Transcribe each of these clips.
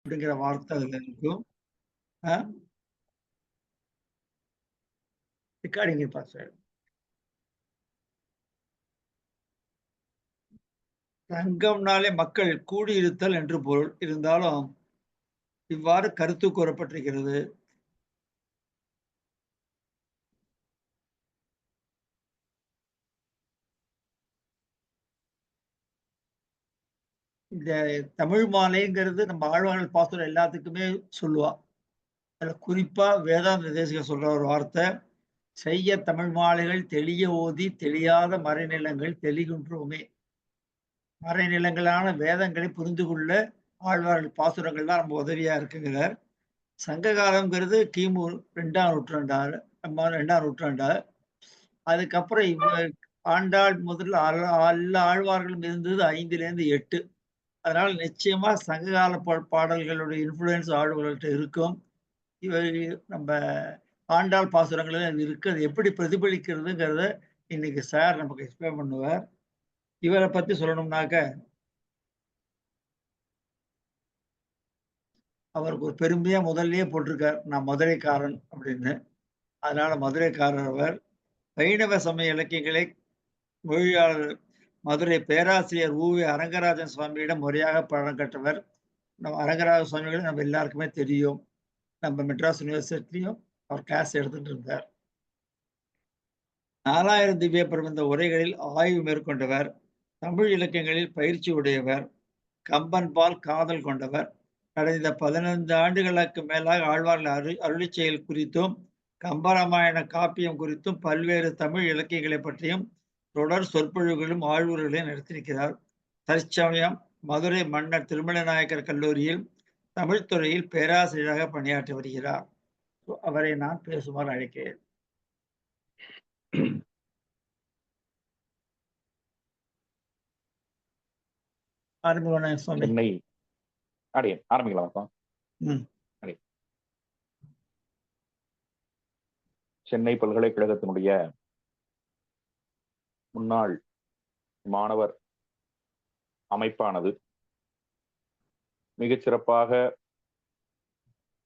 அப்படிங்கிற வார்த்தை அதுல இருக்கும். ரெக்கார்டிங் பாஸ் ஆயிடும். சங்கம்னாலே மக்கள் கூடியிருத்தல் என்று பொருள். இருந்தாலும் இவ்வாறு கருத்து கூறப்பட்டிருக்கிறது. இந்த தமிழ் மாலைங்கிறது நம்ம ஆழ்வார்கள் பாசுரம் எல்லாத்துக்குமே சொல்லுவா. அதுல குறிப்பா வேதாந்த தேசிகர் சொல்ற ஒரு வார்த்தை, செய்ய தமிழ் மாலைகள் தெளிய ஓதி தெளியாத மறைநிலங்கள் தெளிகின்றோமே. மறைநிலங்களான வேதங்களை புரிந்து கொள்ள ஆழ்வார்கள் பாசுரங்கள் தான் நம்ம உதவியா இருக்குங்கிறார். சங்க காலம்ங்கிறது கிமு 2ஆம் நூற்றாண்டார், நம்ம 2ஆம் நூற்றாண்டா. அதுக்கப்புறம் ஆண்டாள் முதல்ல எல்லா ஆழ்வார்களும் இருந்தது 5லேருந்து 8. அதனால நிச்சயமா சங்ககால பாடல்களுடைய இன்ஃப்ளூயன்ஸ் ஆழ்வார்கள்ட்ட இருக்கும். நம்ம ஆண்டாள் பாசுரங்களில் அது இருக்கு. அது எப்படி பிரதிபலிக்கிறதுங்கிறத இன்னைக்கு சார் நமக்கு எக்ஸ்பிளைன் பண்ணுவார். இவரை பத்தி சொல்லணும்னாக்க, அவருக்கு ஒரு பெருமையா முதல்லயே போட்டிருக்கார், நான் மதுரைக்காரன் அப்படின்னு. அதனால மதுரைக்காரர் அவர். வைணவ சமய இலக்கியங்களை மொழியாளர் மதுரை பேராசிரியர் உ.வி. அரங்கராஜன் சுவாமியிடம் முறையாக பாடம் கற்றவர். நம்ம அரங்கராஜ சுவாமிகளை நம்ம எல்லாருக்குமே தெரியும். நம்ம மெட்ராஸ் யூனிவர்சிட்டிலையும் அவர் கிளாஸ் எடுத்துட்டு இருந்தார். 4000 திவ்ய பிரபந்த உரைகளில் ஆய்வு மேற்கொண்டவர். தமிழ் இலக்கியங்களில் பயிற்சி உடையவர். கம்பன் பால் காதல் கொண்டவர். கடந்த 15 ஆண்டுகளுக்கு மேலாக ஆழ்வார்கள் அருளிச் செயல் குறித்தும் கம்பராமாயண காப்பியம் குறித்தும் பல்வேறு தமிழ் இலக்கியங்களை பற்றியும் தொடர் சொற்பொழிவுகளும் ஆய்வுரைகளையும் நடத்தியிருக்கிறார். தற்சமயம் மதுரை மன்னர் திருமலை நாயக்கர் கல்லூரியில் தமிழ் துறையில் பேராசிரியராக பணியாற்றி வருகிறார். அவரை நான் பேசுமாறு அழைக்கிறேன். சென்னை ஆரம்பிக்கலாமா? சென்னை பல்கலைக்கழகத்தினுடைய முன்னாள் மாணவர் அமைப்பானது மிகச் சிறப்பாக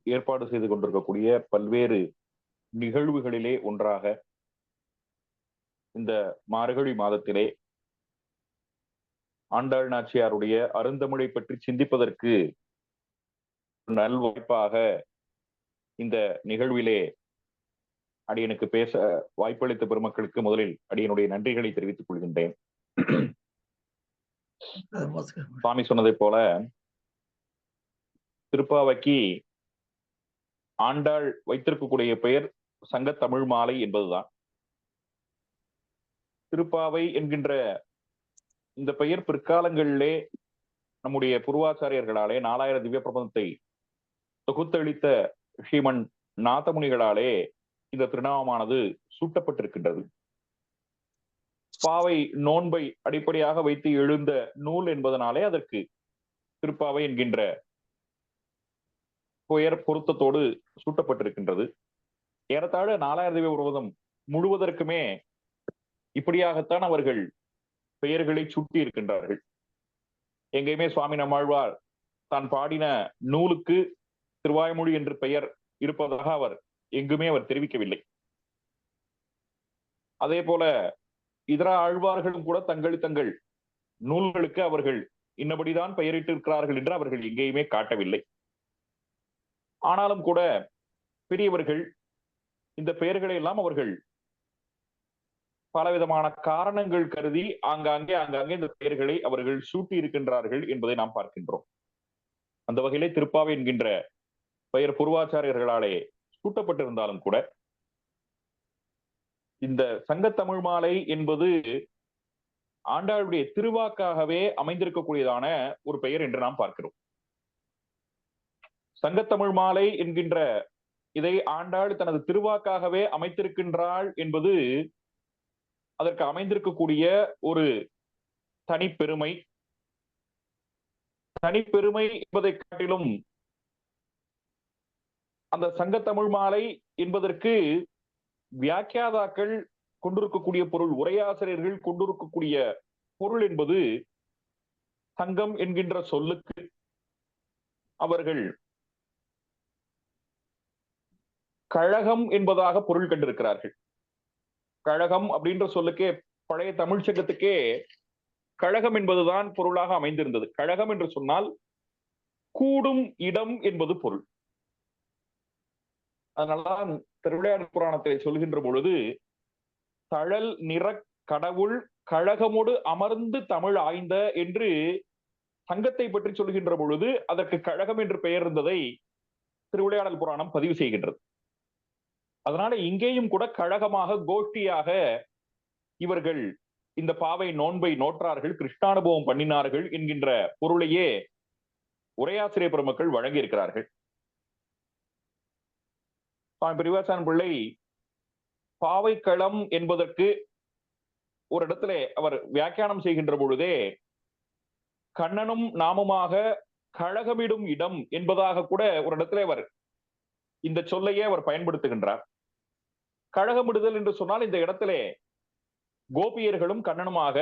ஏற்பாடு செய்து கொண்டிருக்கக்கூடிய பல்வேறு நிகழ்வுகளிலே ஒன்றாக இந்த மார்கழி மாதத்திலே ஆண்டாள் நாச்சியாருடைய அருந்தமிழை பற்றி சிந்திப்பதற்கு நல்வாய்ப்பாக இந்த நிகழ்விலே அடியனுக்கு பேச வாய்ப்பளித்த பெருமக்களுக்கு முதலில் அடியனுடைய நன்றிகளை தெரிவித்துக் கொள்கின்றேன். சுவாமி சொன்னதைப் போல திருப்பாவைக்கு ஆண்டாள் வைத்திருக்கக்கூடிய பெயர் சங்க தமிழ் மாலை என்பதுதான். திருப்பாவை என்கின்ற இந்த பெயர் பிற்காலங்களிலே நம்முடைய பூர்வாச்சாரியர்களாலே 4000 திவ்ய பிரபந்தத்தை தொகுத்தளித்த ஸ்ரீமன் நாதமுனிகளாலே இந்த திருநாமமானது சூட்டப்பட்டிருக்கின்றது. பாவை நோன்பை அடிப்படையாக வைத்து எழுந்த நூல் என்பதனாலே அதற்கு திருப்பாவை என்கின்ற பெயர் பொருத்தத்தோடு சூட்டப்பட்டிருக்கின்றது. ஏறத்தாழ 4000 திவ்ய பிரபந்தம் முழுவதற்குமே இப்படியாகத்தான் அவர்கள் பெயர்களை சூட்டி இருக்கின்றார்கள். எங்கேயுமே சுவாமி நம்மாழ்வார் தான் பாடின நூலுக்கு திருவாய்மொழி என்று பெயர் இருப்பதாக அவர் எங்குமே அவர் தெரிவிக்கவில்லை. அதே போல இதர ஆழ்வார்களும் கூட தங்கள் நூல்களுக்கு அவர்கள் இன்னபடிதான் பெயரிட்டிருக்கிறார்கள் என்று அவர்கள் எங்கேயுமே காட்டவில்லை. ஆனாலும் கூட பெரியவர்கள் இந்த பெயர்களை எல்லாம் அவர்கள் பலவிதமான காரணங்கள் கருதி ஆங்காங்கே இந்த பெயர்களை அவர்கள் சூட்டி இருக்கின்றார்கள் என்பதை நாம் பார்க்கின்றோம். அந்த வகையிலே திருப்பாவை என்கின்ற பெயர் பூர்வாச்சாரியர்களாலே சூட்டப்பட்டிருந்தாலும் கூட இந்த சங்கத்தமிழ் மாலை என்பது ஆண்டாளுடைய திருவாக்காகவே அமைந்திருக்கக்கூடியதான ஒரு பெயர் என்று நாம் பார்க்கிறோம். சங்கத்தமிழ் மாலை என்கின்ற இதை ஆண்டாள் தனது திருவாக்காகவே அமைத்திருக்கின்றாள் என்பது அதற்கு அமைந்திருக்கக்கூடிய ஒரு தனிப்பெருமை என்பதை காட்டிலும் அந்த சங்கத்தமிழ் மாலை என்பதற்கு வியாக்கியாதாக்கள் கொண்டிருக்கக்கூடிய பொருள், உரையாசிரியர்கள் கொண்டிருக்கக்கூடிய பொருள் என்பது சங்கம் என்கின்ற சொல்லுக்கு அவர்கள் கழகம் என்பதாக பொருள் கண்டிருக்கிறார்கள். கழகம் அப்படின்ற சொல்லுக்கே, பழைய தமிழ் சங்கத்துக்கே கழகம் என்பதுதான் பொருளாக அமைந்திருந்தது. கழகம் என்று சொன்னால் கூடும் இடம் என்பது பொருள். அதனாலதான் திருவிளையாடல் புராணத்தை சொல்கின்ற பொழுது, தழல் நிற கடவுள் கழகமோடு அமர்ந்து தமிழ் ஆய்ந்த என்று சங்கத்தை பற்றி சொல்கின்ற பொழுது அதற்கு கழகம் என்று பெயர் இருந்ததை திருவிளையாடல் புராணம் பதிவு செய்கின்றது. அதனால இங்கேயும் கூட கழகமாக, கோஷ்டியாக இவர்கள் இந்த பாவை நோன்பை நோற்றார்கள், கிருஷ்ணானுபவம் பண்ணினார்கள் என்கின்ற பொருளையே உரையாசிரியர் பெருமக்கள் வழங்கி இருக்கிறார்கள். பெரியவாச்சான் பிள்ளை பாவைக்களம் என்பதற்கு ஒரு இடத்துல அவர் வியாக்கியானம் செய்கின்ற பொழுதே, கண்ணனும் நாமுமாக கழகமிடும் இடம் என்பதாக கூட ஒரு இடத்துல அவர் இந்த சொல்லையே அவர் பயன்படுத்துகின்றார். கழகமிடுதல் என்று சொன்னால் இந்த இடத்துல கோபியர்களும் கண்ணனுமாக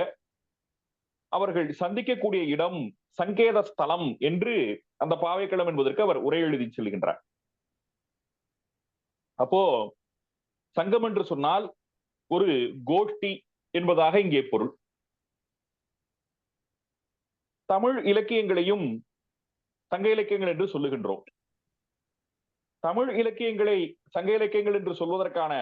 அவர்கள் சந்திக்கக்கூடிய இடம் சங்கேத ஸ்தலம் என்று அந்த பாவைக்களம் என்பதற்கு அவர் உரை எழுதி செல்கின்றார். அப்போ சங்கம் என்று சொன்னால் ஒரு கோஷ்டி என்பதாக இங்கே பொருள். தமிழ் இலக்கியங்களையும் சங்க இலக்கியங்கள் என்று சொல்லுகின்றோம். தமிழ் இலக்கியங்களை சங்க இலக்கியங்கள் என்று சொல்வதற்கான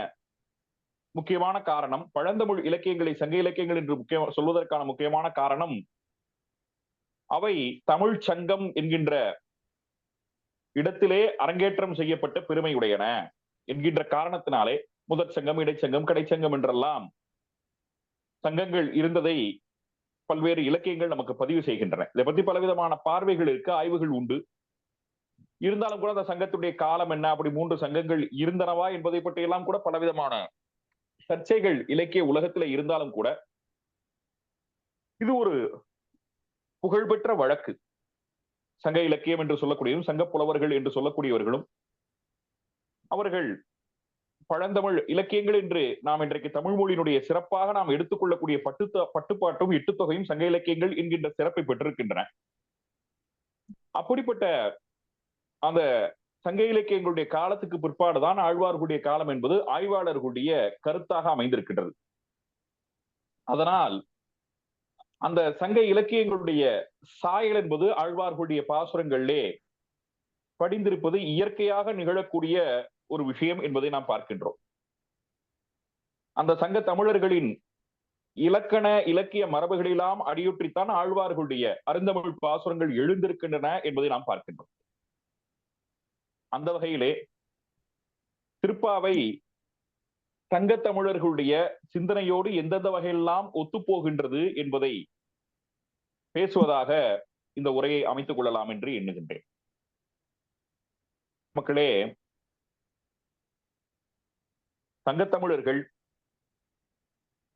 முக்கியமான காரணம், பழந்தமிழ் இலக்கியங்களை சங்க இலக்கியங்கள் என்று சொல்வதற்கான முக்கியமான காரணம், அவை தமிழ் சங்கம் என்கின்ற இடத்திலே அரங்கேற்றம் செய்யப்பட்ட பெருமையுடையன என்கின்ற காரணத்தினாலே முதற் சங்கம், இடைச்சங்கம், கடைச்சங்கம் என்றெல்லாம் சங்கங்கள் இருந்ததை பல்வேறு இலக்கியங்கள் நமக்கு பதிவு செய்கின்றன. இதை பற்றி பலவிதமான பார்வைகள் இருக்கு, ஆய்வுகள் உண்டு. இருந்தாலும் கூட அந்த சங்கத்துடைய காலம் என்ன, அப்படி 3 சங்கங்கள் இருந்தனவா என்பதை பற்றி எல்லாம் கூட பலவிதமான சர்ச்சைகள் இலக்கிய உலகத்தில் இருந்தாலும் கூட இது ஒரு புகழ்பெற்ற வழக்கு. சங்க இலக்கியம் என்று சொல்லக்கூடியதும் சங்க புலவர்கள் என்று சொல்லக்கூடியவர்களும் அவர்கள் பழந்தமிழ் இலக்கியங்கள் என்று நாம் இன்றைக்கு தமிழ் மொழியினுடைய சிறப்பாக நாம் எடுத்துக்கொள்ளக்கூடிய பட்டுப்பாட்டும் எட்டுத்தொகையும் சங்க இலக்கியங்கள் என்கின்ற சிறப்பை பெற்றிருக்கின்றன. அப்படிப்பட்ட அந்த சங்க இலக்கியங்களுடைய காலத்துக்கு பிற்பாடுதான் ஆழ்வார்களுடைய காலம் என்பது ஆய்வாளர்களுடைய கருத்தாக அமைந்திருக்கின்றது. அதனால் அந்த சங்க இலக்கியங்களுடைய சாயல் என்பது ஆழ்வார்களுடைய பாசுரங்களிலே படிந்திருப்பது இயற்கையாக நிகழக்கூடிய ஒரு விஷயம் என்பதை நாம் பார்க்கின்றோம். அந்த சங்க தமிழர்களின் இலக்கண இலக்கிய மரபுகளெல்லாம் அடியொற்றித்தான் ஆழ்வார்களுடைய அருந்தமிழ் பாசுரங்கள் எழுந்திருக்கின்றன என்பதை நாம் பார்க்கின்றோம். அந்த வகையிலே திருப்பாவை சங்க தமிழர்களுடைய சிந்தனையோடு எந்தெந்த வகையெல்லாம் ஒத்துப்போகின்றது என்பதை பேசுவதாக இந்த உரையை அமைத்துக் கொள்ளலாம் என்று எண்ணுகின்றேன். மக்களே, சங்கத்தமிழர்கள்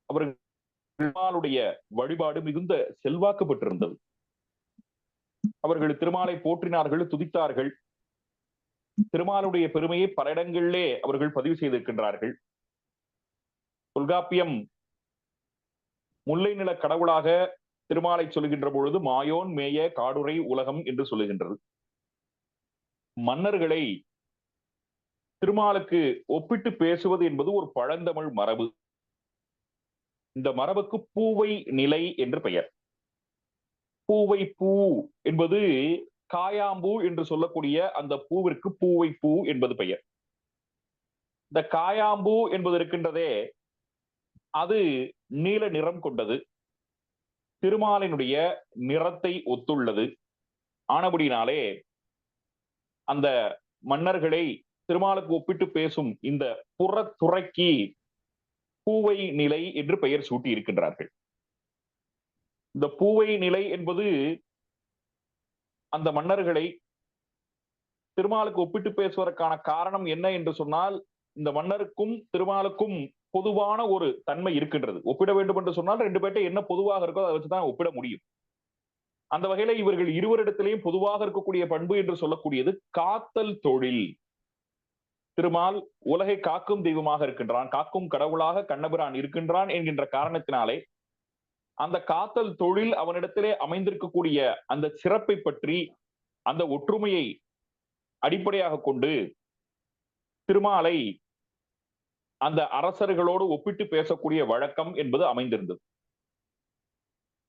அவர்களுடைய வழிபாடு மிகுந்த செல்வாக்கு பெற்றிருந்தது. அவர்கள் திருமாலை போற்றினார்கள், துதித்தார்கள். திருமாலுடைய பெருமையை பல இடங்களிலே அவர்கள் பதிவு செய்திருக்கின்றார்கள். தொல்காப்பியம் முல்லை நில கடவுளாக திருமாலை சொல்லுகின்ற பொழுது மாயோன் மேய காடுரை உலகம் என்று சொல்லுகின்றது. மன்னர்களை திருமாலுக்கு ஒப்பிட்டு பேசுவது என்பது ஒரு பழந்தமிழ் மரபு. இந்த மரபுக்கு பூவை நிலை என்று பெயர். பூவை பூ என்பது காயாம்பூ என்று சொல்லக்கூடிய அந்த பூவிற்கு பூவை பூ என்பது பெயர். இந்த காயாம்பூ என்பது இருக்கின்றதே, அது நீல நிறம் கொண்டது, திருமாலினுடைய நிறத்தை ஒத்துள்ளது. ஆனபடினாலே அந்த மன்னர்களை திருமாலுக்கு ஒப்பிட்டு பேசும் இந்த புறத்துறைக்கு பூவை நிலை என்று பெயர் சூட்டி இருக்கின்றார்கள். இந்த பூவை நிலை என்பது அந்த மன்னர்களை திருமாலுக்கு ஒப்பிட்டு பேசுவதற்கான காரணம் என்ன என்று சொன்னால், இந்த மன்னருக்கும் திருமாலுக்கும் பொதுவான ஒரு தன்மை இருக்கின்றது. ஒப்பிட வேண்டும் என்று சொன்னால் 2 பேர்ட்ட என்ன பொதுவாக இருக்கோ அதை வச்சுதான் ஒப்பிட முடியும். அந்த வகையில இவர்கள் இருவரிடத்திலேயும் பொதுவாக இருக்கக்கூடிய பண்பு என்று சொல்லக்கூடியது காத்தல் தொழில். திருமால் உலகை காக்கும் தெய்வமாக இருக்கின்றான், காக்கும் கடவுளாக கண்ணபிரான் இருக்கின்றான் என்கின்ற காரணத்தினாலே அந்த காத்தல் தொழில் அவனிடத்திலே அமைந்திருக்கக்கூடிய அந்த சிறப்பை பற்றி அந்த ஒற்றுமையை அடிப்படையாக கொண்டு திருமாலை அந்த அரசர்களோடு ஒப்பிட்டு பேசக்கூடிய வழக்கம் என்பது அமைந்திருந்தது.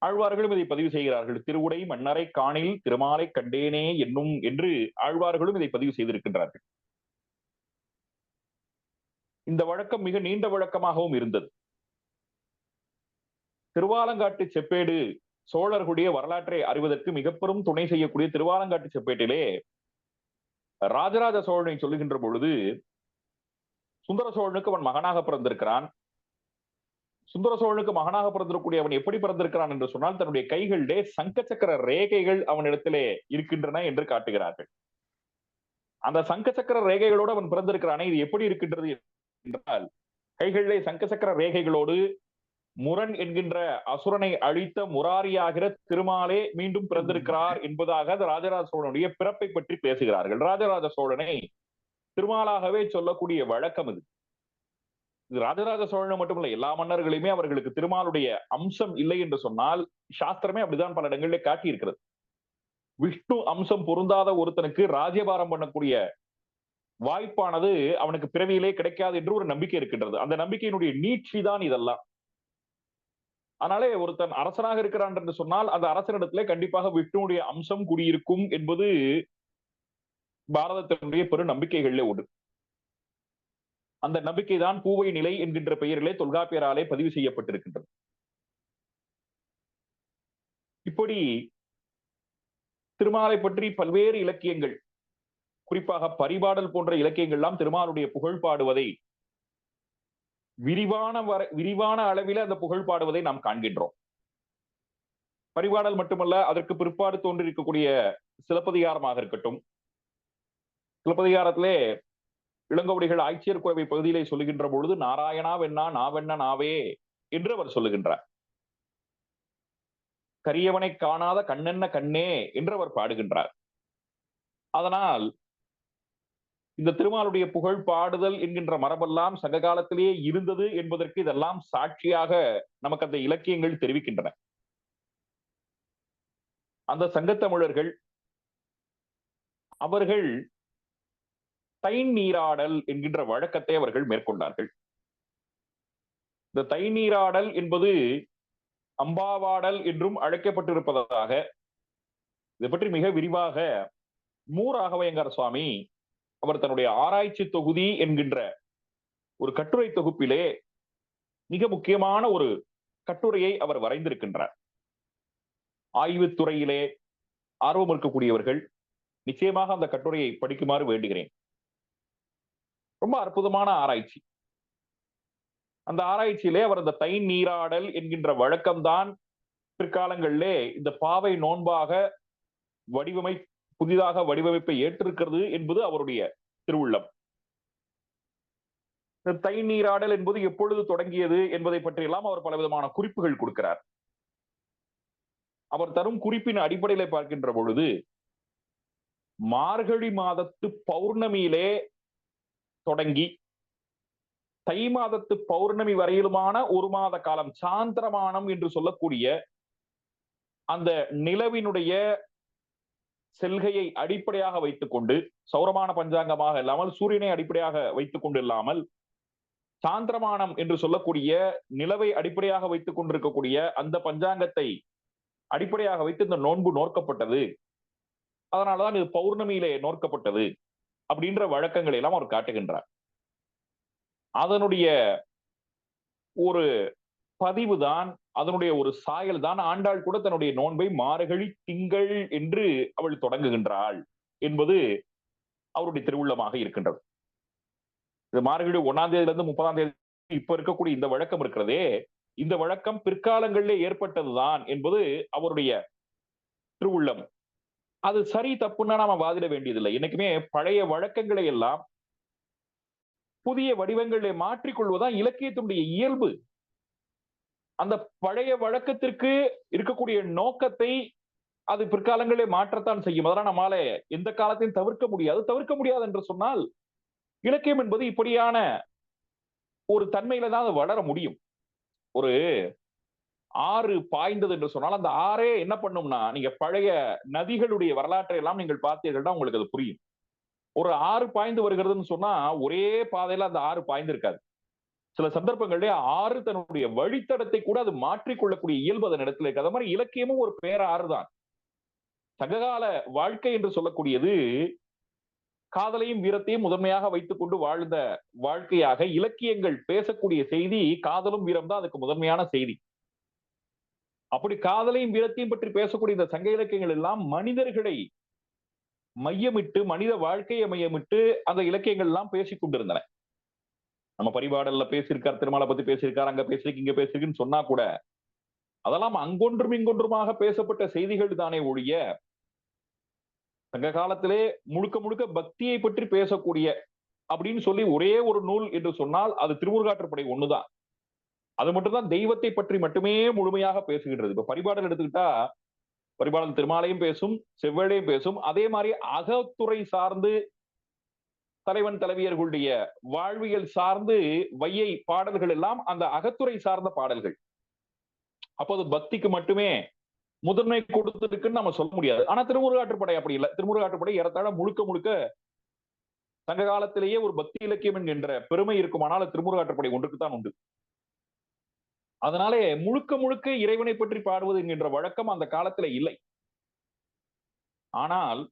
ஆழ்வார்களும் இதை பதிவு செய்கிறார்கள். திருவுடை மன்னரை காணில் திருமாலை கண்டேனே என்னும் என்று ஆழ்வார்களும் இதை பதிவு செய்திருக்கின்றார்கள். இந்த வழக்கம் மிக நீண்ட வழக்கமாகவும் இருந்தது. திருவாலங்காட்டு செப்பேடு சோழர்களுடைய வரலாற்றை அறிவதற்கு மிக பெரும் துணை செய்யக்கூடிய திருவாலங்காட்டு செப்பேட்டிலே ராஜராஜ சோழனை சொல்லுகின்ற பொழுது சுந்தர சோழனுக்கு அவன் மகனாக பிறந்திருக்கிறான். சுந்தர சோழனுக்கு மகனாக பிறந்திருக்கக்கூடிய அவன் எப்படி பிறந்திருக்கிறான் என்று சொன்னால் தன்னுடைய கைகளிலே சங்க சக்கர ரேகைகள் அவனிடத்திலே இருக்கின்றன என்று காட்டுகிறார்கள். அந்த சங்க சக்கர ரேகைகளோடு அவன் பிறந்திருக்கிறானே, இது எப்படி இருக்கின்றது என்றால் கைகளிலே சங்க சக்கர ரேகைகளோடு முரண் என்கின்ற அசுரனை அழித்த முராரியாகிற திருமாலே மீண்டும் பிறந்திருக்கிறார் என்பதாக ராஜராஜ சோழனுடைய பிறப்பை பற்றி பேசுகிறார்கள். ராஜராஜ சோழனை திருமாலாகவே சொல்லக்கூடிய வழக்கம் இது. ராஜராஜ சோழன் மட்டுமல்ல, எல்லா மன்னர்களையுமே அவர்களுக்கு திருமாலுடைய அம்சம் இல்லை என்று சொன்னால் சாஸ்திரமே அப்படிதான் பல இடங்களிலே காட்டி இருக்கிறது. விஷ்ணு அம்சம் பொருந்தாத ஒருத்தனுக்கு ராஜ்யபாரம் பண்ணக்கூடிய வாய்ப்பானது அவனுக்கு பிறவியிலே கிடைக்காது என்று ஒரு நம்பிக்கை இருக்கின்றது. அந்த நம்பிக்கையினுடைய நீட்சி தான் இதெல்லாம். அதனாலே ஒருத்தன் அரசனாக இருக்கிறான் என்று சொன்னால் அந்த அரசனிடத்திலே கண்டிப்பாக விஷ்ணுடைய அம்சம் குடியிருக்கும் என்பது பாரதத்தினுடைய பெரு நம்பிக்கைகளிலே ஒன்று. அந்த நம்பிக்கை தான் பூவை நிலை என்கின்ற பெயரிலே தொல்காப்பியராலே பதிவு செய்யப்பட்டிருக்கின்றது. இப்படி திருமாலை பற்றி பல்வேறு இலக்கியங்கள், குறிப்பாக பரிபாடல் போன்ற இலக்கியங்கள் எல்லாம் திருமாலுடைய புகழ் பாடுவதை விரிவான அளவில் அந்த புகழ் பாடுவதை நாம் காண்கின்றோம். பரிபாடல் மட்டுமல்ல, அதற்கு பிற்பாடு தோன்றியிருக்கக்கூடிய சிலப்பதிகாரமாக இருக்கட்டும். சிலப்பதிகாரத்திலே இளங்கோவடிகள் ஆய்ச்சியர் குரவை பகுதியிலே சொல்லுகின்ற பொழுது நாராயணா வெண்ணா நாவெண்ண நாவே என்று அவர் சொல்லுகின்றார். கரியவனை காணாத கண்ணென்ன கண்ணே என்று அவர் பாடுகின்றார். அதனால் இந்த திருமாலுடைய புகழ் பாடுதல் என்கின்ற மரபெல்லாம் சங்க காலத்திலேயே இருந்தது என்பதற்கு இதெல்லாம் சாட்சியாக நமக்கு அந்த இலக்கியங்கள் தெரிவிக்கின்றன. அந்த சங்கத்தமிழர்கள் அவர்கள் தைன் நீராடல் என்கின்ற வழக்கத்தை அவர்கள் மேற்கொண்டார்கள். இந்த தைன் நீராடல் என்பது அம்பாவாடல் என்றும் அழைக்கப்பட்டிருப்பதாக இதை பற்றி மிக விரிவாக மூராகவையங்கார சுவாமி அவர் தன்னுடைய ஆராய்ச்சி தொகுதி என்கின்ற ஒரு கட்டுரை தொகுப்பிலே மிக முக்கியமான ஒரு கட்டுரையை அவர் வரைந்திருக்கின்றார். ஆய்வுத்துறையிலே ஆர்வம் இருக்கக்கூடியவர்கள் நிச்சயமாக அந்த கட்டுரையை படிக்குமாறு வேண்டுகிறேன். ரொம்ப அற்புதமான ஆராய்ச்சி. அந்த ஆராய்ச்சியிலே அவர் அந்த தைன் நீராடல் என்கின்ற வழக்கம்தான் பிற்காலங்களிலே இந்த பாவை நோன்பாக புதிதாக வடிவமைப்பை ஏற்றிருக்கிறது என்பது அவருடைய திருவுள்ளம். தைன் நீராடல் என்பது எப்பொழுது தொடங்கியது என்பதை பற்றியெல்லாம் அவர் பலவிதமான குறிப்புகள் கொடுக்கிறார். அவர் தரும் குறிப்பின் அடிப்படையில பார்க்கின்ற பொழுது மார்கழி மாதத்து பௌர்ணமியிலே தொடங்கி தை மாதத்து பௌர்ணமி வரையிலுமான ஒரு மாத காலம் சாந்திரமானம் என்று சொல்லக்கூடிய அந்த நிலவினுடைய செல்கையை அடிப்படையாக வைத்துக் கொண்டு, சௌரமான பஞ்சாங்கமாக இல்லாமல் சூரியனை அடிப்படையாக வைத்துக் கொண்டு இல்லாமல் சாந்திரமானம் என்று சொல்லக்கூடிய நிலவை அடிப்படையாக வைத்துக் கொண்டிருக்கக்கூடிய அந்த பஞ்சாங்கத்தை அடிப்படையாக வைத்து இந்த நோன்பு நோக்கப்பட்டது. அதனாலதான் இது பௌர்ணமியிலே நோக்கப்பட்டது அப்படின்ற வழக்கங்களை எல்லாம் அவர் காட்டுகின்றார். அதனுடைய ஒரு பதிவு தான், அதனுடைய ஒரு சாயல் தான் ஆண்டாள் கூட தன்னுடைய நோன்பை மார்கழி திங்கள் என்று அவள் தொடங்குகின்றாள் என்பது அவருடைய திருவுள்ளமாக இருக்கின்றது. இது மார்கழி 1ஆம் தேதியிலிருந்து 30ஆம் தேதி இப்ப இருக்கக்கூடிய இந்த வழக்கம் இருக்கிறதே, இந்த வழக்கம் பிற்காலங்களிலே ஏற்பட்டதுதான் என்பது அவருடைய திருவுள்ளம். அது சரி தப்புன்னா நாம வாதிட வேண்டியதில்லை. என்னைக்குமே பழைய வழக்கங்களை எல்லாம் புதிய வடிவங்களை மாற்றிக்கொள்வதுதான் இலக்கியத்தினுடைய இயல்பு. அந்த பழைய வழக்கத்திற்கு இருக்கக்கூடிய நோக்கத்தை அது பிற்காலங்களே மாற்றத்தான் செய்யும். அதெல்லாம் நம்மால எந்த காலத்தையும் தவிர்க்க முடியாது என்று சொன்னால் இலக்கியம் என்பது இப்படியான ஒரு தன்மையில தான் அது வளர முடியும். ஒரு ஆறு பாய்ந்தது என்று சொன்னால் அந்த ஆறே என்ன பண்ணும்னா, நீங்க பழைய நதிகளுடைய வரலாற்றை எல்லாம் நீங்கள் பார்த்தீர்கள்னா உங்களுக்கு அது புரியும். ஒரு ஆறு பாய்ந்து வருகிறதுன்னு சொன்னா ஒரே பாதையில அந்த ஆறு பாய்ந்து இருக்காது. சில சந்தர்ப்பங்களிலே ஆறு தன்னுடைய வழித்தடத்தை கூட அது மாற்றிக்கொள்ளக்கூடிய இயல்பு அதன் இடத்துல இருக்கு. அது மாதிரி இலக்கியமும் ஒரு பேர ஆறுதான். சங்ககால வாழ்க்கை என்று சொல்லக்கூடியது காதலையும் வீரத்தையும் முதன்மையாக வைத்துக் கொண்டு வாழ்ந்த வாழ்க்கையாக இலக்கியங்கள் பேசக்கூடிய செய்தி காதலும் வீரம் தான் அதுக்கு முதன்மையான செய்தி. அப்படி காதலையும் வீரத்தையும் பற்றி பேசக்கூடிய இந்த சங்க இலக்கியங்கள் எல்லாம் மனிதர்களை மையமிட்டு மனித வாழ்க்கையை மையமிட்டு அந்த இலக்கியங்கள் எல்லாம் பேசிக் கொண்டிருந்தன. நம்ம பரிபாடல்ல பேசியிருக்கார், திருமலை பத்தி பேசியிருக்கார், அங்க பேசிருக்கு இங்க பேசிருக்குன்னு சொன்னா கூட அதெல்லாம் அங்கொன்றும் இங்கொன்றுமாக பேசப்பட்ட செய்திகள் தானே ஒழிய சங்க காலத்திலே முழுக்க முழுக்க பக்தியை பற்றி பேசக்கூடிய அப்படின்னு சொல்லி ஒரே ஒரு நூல் என்று சொன்னால் அது திருமுருகாற்றுப்படை ஒண்ணுதான். அது மட்டும்தான் தெய்வத்தை பற்றி மட்டுமே முழுமையாக பேசுகின்றது. இப்ப பரிபாடல் எடுத்துக்கிட்டா பரிபாடல் திருமாலையும் பேசும், செவ்வேளையும் பேசும். அதே மாதிரி அகத்துறை சார்ந்து தலைவன் தலைவியர்களுடைய வாழ்வியல் சார்ந்து வையை பாடல்கள் எல்லாம் அந்த அகத்துறை சார்ந்த பாடல்கள். அப்போது பக்திக்கு மட்டுமே முதன்மை கொடுத்திருக்குன்னு நம்ம சொல்ல முடியாது. ஆனா திருமுருகாற்றுப்படை அப்படி இல்லை. திருமுருகாற்றுப்படை ஏறத்தாழ முழுக்க முழுக்க சங்க காலத்திலேயே ஒரு பக்தி இலக்கியம் என்கின்ற பெருமை இருக்குமானால் திருமுருகாற்றுப்படை ஒன்றுக்குத்தான் உண்டு. அதனாலே முழுக்க முழுக்க இறைவனை பற்றி பாடுவது என்கின்ற வழக்கம் அந்த காலத்துல இல்லை. ஆனால்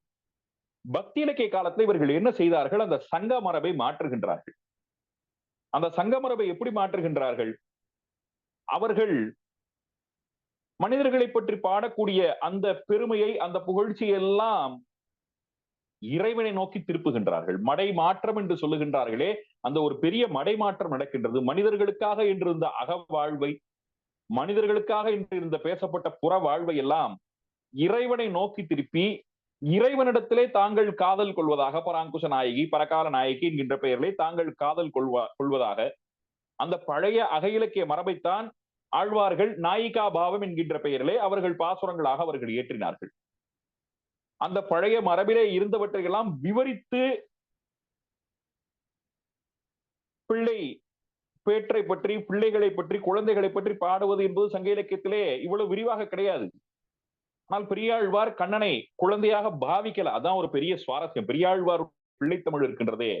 பக்தி இலக்கிய காலத்தில் இவர்கள் என்ன செய்தார்கள்? அந்த சங்க மரபை மாற்றுகின்றார்கள். அந்த சங்க மரபை எப்படி மாற்றுகின்றார்கள்? அவர்கள் மனிதர்களை பற்றி பாடக்கூடிய அந்த பெருமையை அந்த புகழ்ச்சியை எல்லாம் இறைவனை நோக்கி திருப்புகின்றார்கள். மடை மாற்றம் என்று சொல்லுகின்றார்களே, அந்த ஒரு பெரிய மடை மாற்றம் நடக்கின்றது. மனிதர்களுக்காக என்றிருந்த அகவாழ்வை, மனிதர்களுக்காக என்றிருந்த பேசப்பட்ட புற வாழ்வை எல்லாம் இறைவனை நோக்கி திருப்பி இறைவனிடத்திலே தாங்கள் காதல் கொள்வதாக, பராங்குஷ நாயகி பரகால நாயகி என்கின்ற பெயரிலே தாங்கள் காதல் கொள்வதாக அந்த பழைய அக இலக்கிய மரபைத்தான் ஆழ்வார்கள் நாயிகா பாவம் என்கின்ற பெயரிலே அவர்கள் பாசுரங்களாக அவர்கள் ஏற்றினார்கள். அந்த பழைய மரபிலே இருந்தவற்றையெல்லாம் விவரித்து பிள்ளை பேற்றை பற்றி, பிள்ளைகளை பற்றி, குழந்தைகளை பற்றி பாடுவது என்பது சங்க இலக்கியத்திலே இவ்வளவு விரிவாக கிடையாது. ஆனால் பெரியாழ்வார் கண்ணனை குழந்தையாக பாவிக்கல. அதான் ஒரு பெரிய சுவாரஸ்யம். பெரியாழ்வார் பிள்ளைத்தமிழ் இருக்கின்றதே.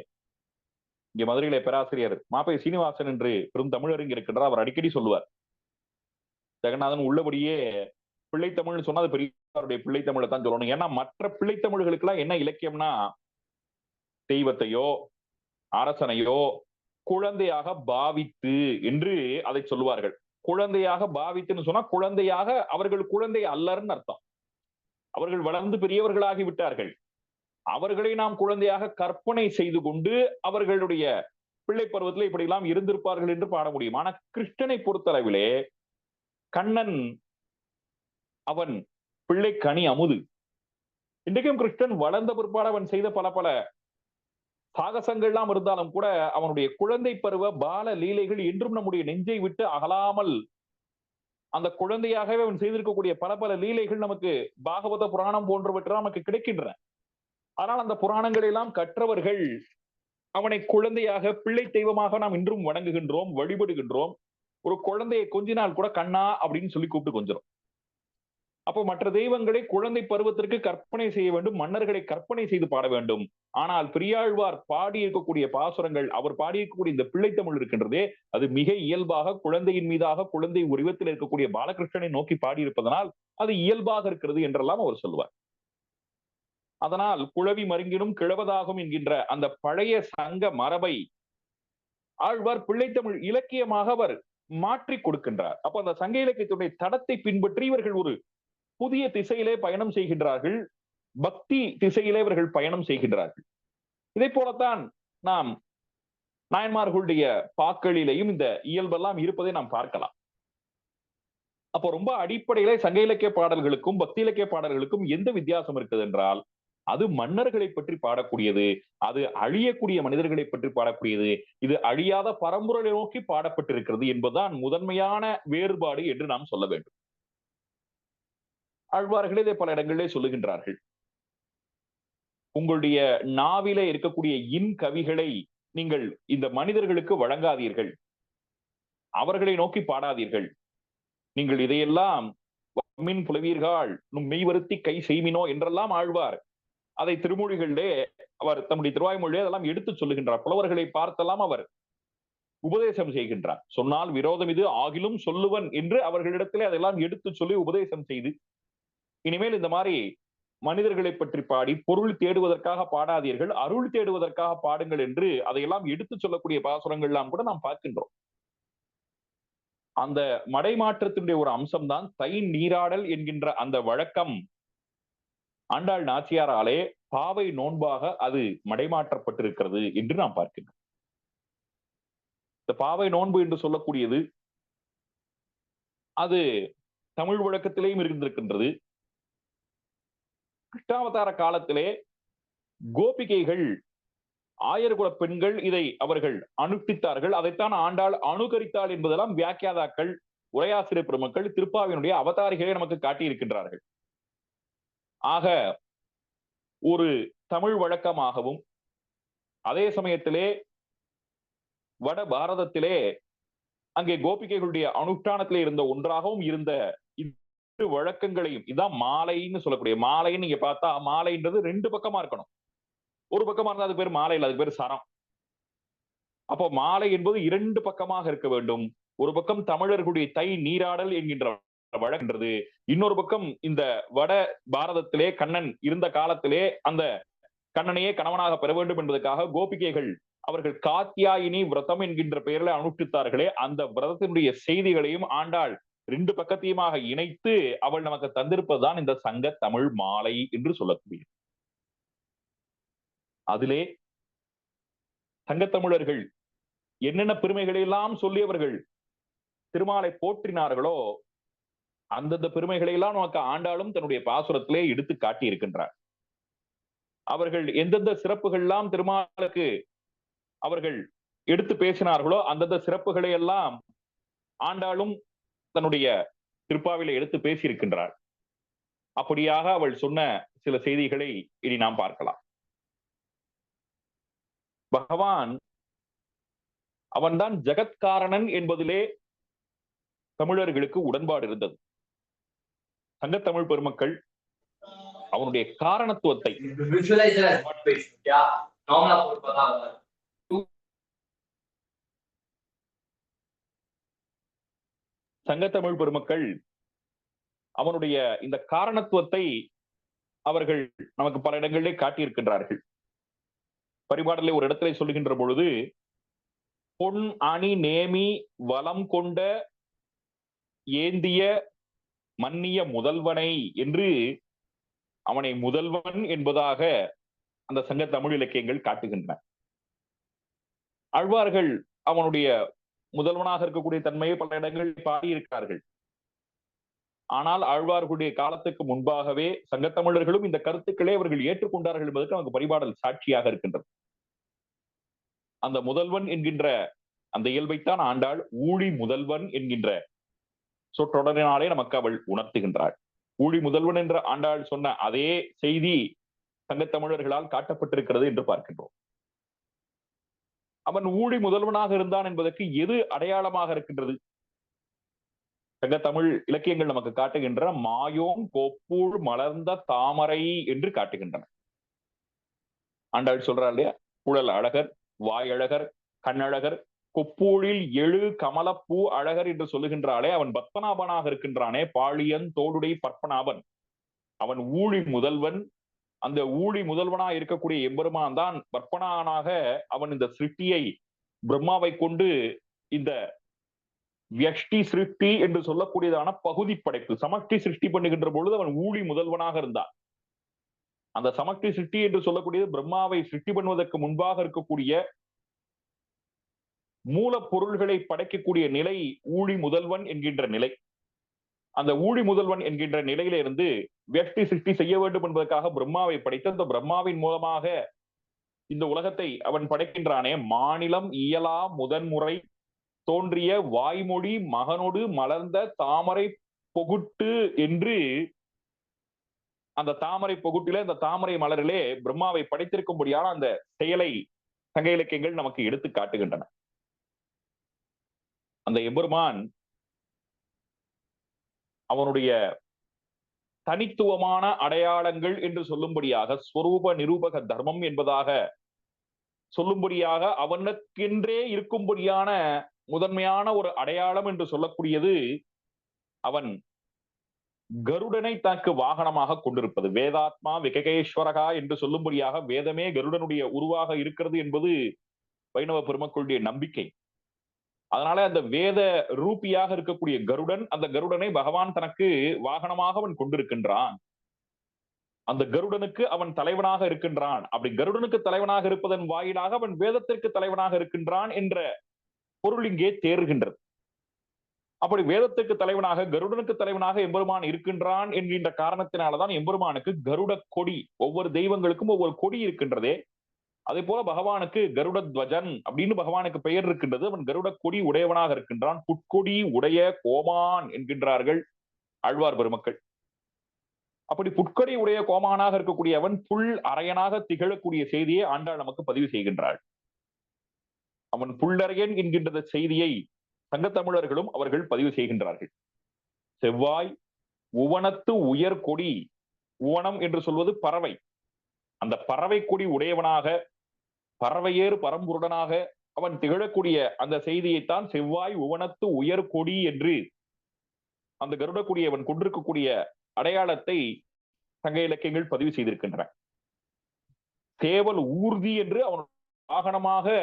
இங்க மதுரையில பேராசிரியர் மாப்பை சீனிவாசன் என்று பெரும் தமிழறிஞர் இருக்கின்றார். அவர் அடிக்கடி சொல்லுவார், ஜெகநாதன் உள்ளபடியே பிள்ளைத்தமிழ்னு சொன்னா அது பெரியாருடைய பிள்ளைத்தமிழை தான் சொல்லணும். ஏன்னா மற்ற பிள்ளைத்தமிழ்களுக்கு எல்லாம் என்ன இலக்கியம்னா தெய்வத்தையோ அரசனையோ குழந்தையாக பாவித்து என்று அதை சொல்லுவார்கள். குழந்தையாக பாவித்துன்னு சொன்னா குழந்தையாக அவர்கள் குழந்தை அல்லர்ன்னு அர்த்தம். அவர்கள் வளர்ந்து பெரியவர்களாகி விட்டார்கள். அவர்களை நாம் குழந்தையாக கற்பனை செய்து கொண்டு அவர்களுடைய பிள்ளை பருவத்தில் இப்படி எல்லாம் இருந்திருப்பார்கள் என்று பாட முடியும். ஆனா கிருஷ்ணனை பொறுத்தளவிலே கண்ணன் அவன் பிள்ளை கனி அமுது. இன்றைக்கும் கிருஷ்ணன் வளர்ந்த பிற்பாடு அவன் செய்த பல பல சாகசங்கள்லாம் இருந்தாலும் கூட அவனுடைய குழந்தை பருவ பால லீலைகள் என்றும் நம்முடைய நெஞ்சை விட்டு அகலாமல் அந்த குழந்தையாகவே அவன் செய்திருக்கக்கூடிய பல பல லீலைகள் நமக்கு பாகவத புராணம் போன்றவற்றை நமக்கு கிடைக்கின்றன. ஆனால் அந்த புராணங்களை எல்லாம் கற்றவர்கள் அவனை குழந்தையாக பிள்ளை தெய்வமாக நாம் இன்றும் வணங்குகின்றோம், வழிபடுகின்றோம். ஒரு குழந்தையை கொஞ்சினால் கூட கண்ணா அப்படின்னு சொல்லி கூப்பிட்டு கொஞ்சிடும். அப்போ மற்ற தெய்வங்களை குழந்தை பருவத்திற்கு கற்பனை செய்ய வேண்டும், மன்னர்களை கற்பனை செய்து பாட வேண்டும். ஆனால் பெரியாழ்வார் பாடி இருக்கக்கூடிய பாசுரங்கள், அவர் பாடியிருக்கக்கூடிய இந்த பிள்ளைத்தமிழ் இருக்கின்றதே, அது மிக இயல்பாக குழந்தையின் மீதாக குழந்தை உருவத்தில் இருக்கக்கூடிய பாலகிருஷ்ணனை நோக்கி பாடியிருப்பதனால் அது இயல்பாக இருக்கிறது என்றெல்லாம் அவர் சொல்லுவார். அதனால் குழவி மருங்கினும் கிழவதாகும் என்கின்ற அந்த பழைய சங்க மரபை ஆழ்வார் பிள்ளைத்தமிழ் இலக்கியமாக அவர் மாற்றி கொடுக்கின்றார். அப்ப அந்த சங்க இலக்கியத்துடைய தடத்தை பின்பற்றி இவர்கள் ஒரு புதிய திசையிலே பயணம் செய்கின்றார்கள். பக்தி திசையிலே இவர்கள் பயணம் செய்கின்றார்கள். இதை போலத்தான் நாம் நாயன்மார்களுடைய பாக்களிலேயும் இந்த இயல்பெல்லாம் இருப்பதை நாம் பார்க்கலாம். அப்போ ரொம்ப அடிப்படையிலே சங்க இலக்கிய பாடல்களுக்கும் பக்தி இலக்கிய பாடல்களுக்கும் எந்த வித்தியாசம் இருக்குது என்றால், அது மன்னர்களை பற்றி பாடக்கூடியது, அது அழியக்கூடிய மனிதர்களை பற்றி பாடக்கூடியது, இது அழியாத பரம்பொருளை நோக்கி பாடப்பட்டிருக்கிறது என்பதுதான் முதன்மையான வேறுபாடு என்று நாம் சொல்ல வேண்டும். ஆழ்வார்களே இதை பல இடங்களிலே சொல்லுகின்றார்கள். உங்களுடைய நாவிலே இருக்கக்கூடிய இன் கவிகளை நீங்கள் இந்த மனிதர்களுக்கு வழங்காதீர்கள், அவர்களை நோக்கி பாடாதீர்கள். நீங்கள் இதையெல்லாம் மின் புலவீர்கள் மெய் வருத்தி கை செய்மினோ என்றெல்லாம் ஆழ்வார் அதை திருமொழிகளிலே அவர் தம்முடைய திருவாய்மொழியே அதெல்லாம் எடுத்து சொல்லுகின்றார். புலவர்களை பார்த்தெல்லாம் அவர் உபதேசம் செய்கின்றார். சொன்னால் விரோதம் இது ஆகிலும் சொல்லுவன் என்று அவர்களிடத்திலே அதெல்லாம் எடுத்து சொல்லி உபதேசம் செய்து, இனிமேல் இந்த மாதிரி மனிதர்களை பற்றி பாடி பொருள் தேடுவதற்காக பாடாதீர்கள், அருள் தேடுவதற்காக பாடுங்கள் என்று அதையெல்லாம் எடுத்து சொல்லக்கூடிய பாசுரங்கள் எல்லாம் கூட நாம் பார்க்கின்றோம். அந்த மடைமாற்றத்தினுடைய ஒரு அம்சம்தான் தை நீராடல் என்கின்ற அந்த வழக்கம் ஆண்டாள் நாச்சியாராலே பாவை நோன்பாக அது மடைமாற்றப்பட்டிருக்கிறது என்று நாம் பார்க்கின்றோம். இந்த பாவை நோன்பு என்று சொல்லக்கூடியது அது தமிழ் வழக்கத்திலேயும் இருந்திருக்கின்றது. கிருஷ்ணாவதார காலத்திலே கோபிகைகள் ஆயர்குல பெண்கள் இதை அவர்கள் அனுஷ்டித்தார்கள். அதைத்தான் ஆண்டாள் அனுகரித்தாள் என்பதெல்லாம் வியாக்கியாதாக்கள், உரையாசிரியர் பெருமக்கள், திருப்பாவினுடைய அவதாரிகளை நமக்கு காட்டியிருக்கின்றார்கள். ஆக ஒரு தமிழ் வழக்கமாகவும் அதே சமயத்திலே வட பாரதத்திலே அங்கே கோபிகைகளுடைய அனுஷ்டானத்திலே இருந்த ஒன்றாகவும் இருந்த இரு வழக்கங்களையும், இதான் மாலைன்னு சொல்லக்கூடிய மாலைன்னு நீங்க பார்த்தா மாலைன்றது ரெண்டு பக்கமா இருக்கணும். ஒரு பக்கமா இருந்தா அது பேர் மாலை இல்லை, அது பேர் சரம். அப்போ மாலை என்பது இரண்டு பக்கமாக இருக்க வேண்டும். ஒரு பக்கம் தமிழர்களுடைய தை நீராடல் என்கின்ற வழக்கின்றது, இன்னொரு பக்கம் இந்த வட பாரதத்திலே கண்ணன் இருந்த காலத்திலே அந்த கண்ணனையே கணவனாக பெற வேண்டும் என்பதற்காக கோபிகைகள் அவர்கள் காத்தியாயினி விரதம் என்கின்ற பெயரில் அனுஷ்டித்தார்களே, அந்த விரதத்தினுடைய செய்திகளையும் ஆண்டாள் ரெண்டு பக்கத்தையுமாக இணைத்து அவள் நமக்கு தந்திருப்பதுதான் இந்த சங்க தமிழ் மாலை என்று சொல்லக்கூடிய. அதிலே சங்கத்தமிழர்கள் என்னென்ன பெருமைகளை எல்லாம் சொல்லியவர்கள் திருமாலை போற்றினார்களோ அந்தந்த பெருமைகளை எல்லாம் நமக்கு ஆண்டாளும் தன்னுடைய பாசுரத்திலே எடுத்து காட்டி இருக்கின்றார். அவர்கள் எந்தெந்த சிறப்புகள் எல்லாம் திருமாலுக்கு அவர்கள் எடுத்து பேசினார்களோ அந்தந்த சிறப்புகளை எல்லாம் ஆண்டாளும் தன்னுடைய திருப்பாவில எடுத்து பேசியிருக்கின்றார். அப்படியாக அவள் சொன்ன சில செய்திகளை இனி நாம் பார்க்கலாம். பகவான் அவன்தான் ஜெகத்காரணன் என்பதிலே தமிழர்களுக்கு உடன்பாடு இருந்தது. சங்கத்தமிழ் பெருமக்கள் அவனுடைய காரணத்துவத்தை சங்கத்தமிழ் பெருமக்கள் அவனுடைய இந்த காரணத்துவத்தை அவர்கள் நமக்கு பல இடங்களிலே காட்டியிருக்கின்றார்கள். பரிபாடலை ஒரு இடத்திலே சொல்லுகின்ற பொழுது, பொன் அணி நேமி வலம் கொண்ட ஏந்திய மன்னிய முதல்வனை என்று அவனை முதல்வன் என்பதாக அந்த சங்க தமிழ் இலக்கியங்கள் காட்டுகின்றன. ஆழ்வார்கள் அவனுடைய முதல்வனாக இருக்கக்கூடிய தன்மையை பல இடங்களில் பாடியிருக்கிறார்கள். ஆனால் ஆழ்வார்களுடைய காலத்துக்கு முன்பாகவே சங்கத்தமிழர்களும் இந்த கருத்துக்களை அவர்கள் ஏற்றுக்கொண்டார்கள் என்பதற்கு நமக்கு பரிபாடல் சாட்சியாக இருக்கின்றது. அந்த முதல்வன் என்கின்ற அந்த இயல்பைத்தான் ஆண்டாள் ஊழி முதல்வன் என்கின்ற சொற்றொடரினாலே நமக்கு அவள் உணர்த்துகின்றாள். ஊழி முதல்வன் என்ற ஆண்டாள் சொன்ன அதே செய்தி சங்கத்தமிழர்களால் காட்டப்பட்டிருக்கிறது என்று பார்க்கின்றோம். அவன் ஊழி முதல்வனாக இருந்தான் என்பதற்கு எது அடையாளமாக இருக்கின்றது? சங்கத்தமிழ் இலக்கியங்கள் நமக்கு காட்டுகின்ற மாயோம் கொப்பூழ் மலர்ந்த தாமரை என்று காட்டுகின்றன. ஆண்டாள் சொல்றாள் இல்லையா, குழல் அழகர், வாயழகர், கண்ணழகர், கொப்பூழில் எழு கமலப்பூ அழகர் என்று சொல்லுகின்றாலே அவன் பத்மநாபனாக இருக்கின்றானே, பாழியன் தோடுடை பற்பனாபன், அவன் ஊழி முதல்வன். அந்த ஊழி முதல்வனா இருக்கக்கூடிய எம்பெருமான் தான் பற்பனானாக அவன் இந்த சிருஷ்டியை பிரம்மாவை கொண்டு இந்த வியஷ்டி சிருஷ்டி என்று சொல்லக்கூடியதான பகுதி படைப்பு சமஷ்டி சிருஷ்டி பண்ணுகின்ற பொழுது அவன் ஊழி முதல்வனாக இருந்தான். அந்த சமஷ்டி சிருஷ்டி என்று சொல்லக்கூடியது பிரம்மாவை சிருஷ்டி பண்ணுவதற்கு முன்பாக இருக்கக்கூடிய மூலப்பொருள்களை படைக்கக்கூடிய நிலை ஊழி முதல்வன் என்கின்ற நிலை. அந்த ஊழி முதல்வன் என்கின்ற நிலையில இருந்து வியஷ்டி சிருஷ்டி செய்ய வேண்டும் என்பதற்காக பிரம்மாவை படைத்து அந்த பிரம்மாவின் மூலமாக இந்த உலகத்தை அவன் படைக்கின்றானே, மாநிலம் இயலா முதன்முறை தோன்றிய வாய்மொழி மகனோடு மலர்ந்த தாமரை பொகுட்டு என்று அந்த தாமரை பொகுட்டிலே அந்த தாமரை மலரிலே பிரம்மாவை படைத்திருக்கும்படியான அந்த செயலை சங்க இலக்கியங்கள் நமக்கு எடுத்து காட்டுகின்றன. அந்த எம்பெருமான் அவனுடைய தனித்துவமான அடையாளங்கள் என்று சொல்லும்படியாக ஸ்வரூப நிரூபக தர்மம் என்பதாக சொல்லும்படியாக அவனுக்கென்றே இருக்கும்படியான முதன்மையான ஒரு அடையாளம் என்று சொல்லக்கூடியது அவன் கருடனை தனக்கு வாகனமாக கொண்டிருப்பது. வேதாத்மா விககேஸ்வரகா என்று சொல்லும்படியாக வேதமே கருடனுடைய உருவாக இருக்கிறது என்பது வைணவ பெருமக்களுடைய நம்பிக்கை. அதனால அந்த வேத ரூபியாக இருக்கக்கூடிய கருடன், அந்த கருடனை பகவான் தனக்கு வாகனமாக அவன் கொண்டிருக்கின்றான். அந்த கருடனுக்கு அவன் தலைவனாக இருக்கின்றான். அப்படி கருடனுக்கு தலைவனாக இருப்பதன் வாயிலாக அவன் வேதத்திற்கு தலைவனாக இருக்கின்றான் என்ற பொருள் இங்கே தேறுகின்றது. அப்படி வேதத்துக்கு தலைவனாக கருடனுக்கு தலைவனாக எம்பெருமான் இருக்கின்றான் என்கின்ற காரணத்தினாலதான் எம்பெருமானுக்கு கருட கொடி, ஒவ்வொரு தெய்வங்களுக்கும் ஒவ்வொரு கொடி இருக்கின்றதே, அதே போல பகவானுக்கு கருட துவஜன் அப்படின்னு பகவானுக்கு பெயர் இருக்கின்றது. அவன் கருட கொடி உடையவனாக இருக்கின்றான். புட்கொடி உடைய கோமான் என்கின்றார்கள் ஆழ்வார் பெருமக்கள். அப்படி புட்கொடி உடைய கோமானாக இருக்கக்கூடிய அவன் புல் அரையனாக திகழக்கூடிய செய்தியை ஆண்டாள் நமக்கு பதிவு செய்கின்றாள். அவன் புல்லரையன் என்கின்ற செய்தியை சங்கத்தமிழர்களும் அவர்கள் பதிவு செய்கின்றார்கள். செவ்வாய் உவனத்து உயர் கொடி, உவனம் என்று சொல்வது பறவை, அந்த பறவை கொடி உடையவனாக பறவையேறு பரம்பொருடனாக அவன் திகழக்கூடிய அந்த செய்தியைத்தான் செவ்வாய் உவனத்து உயர் கொடி என்று அந்த கருட கொடி அவன் கொண்டிருக்கக்கூடிய அடையாளத்தை சங்க இலக்கியங்கள் பதிவு செய்திருக்கின்றன. சேவல் ஊர்தி என்று அவன் வாகனமாக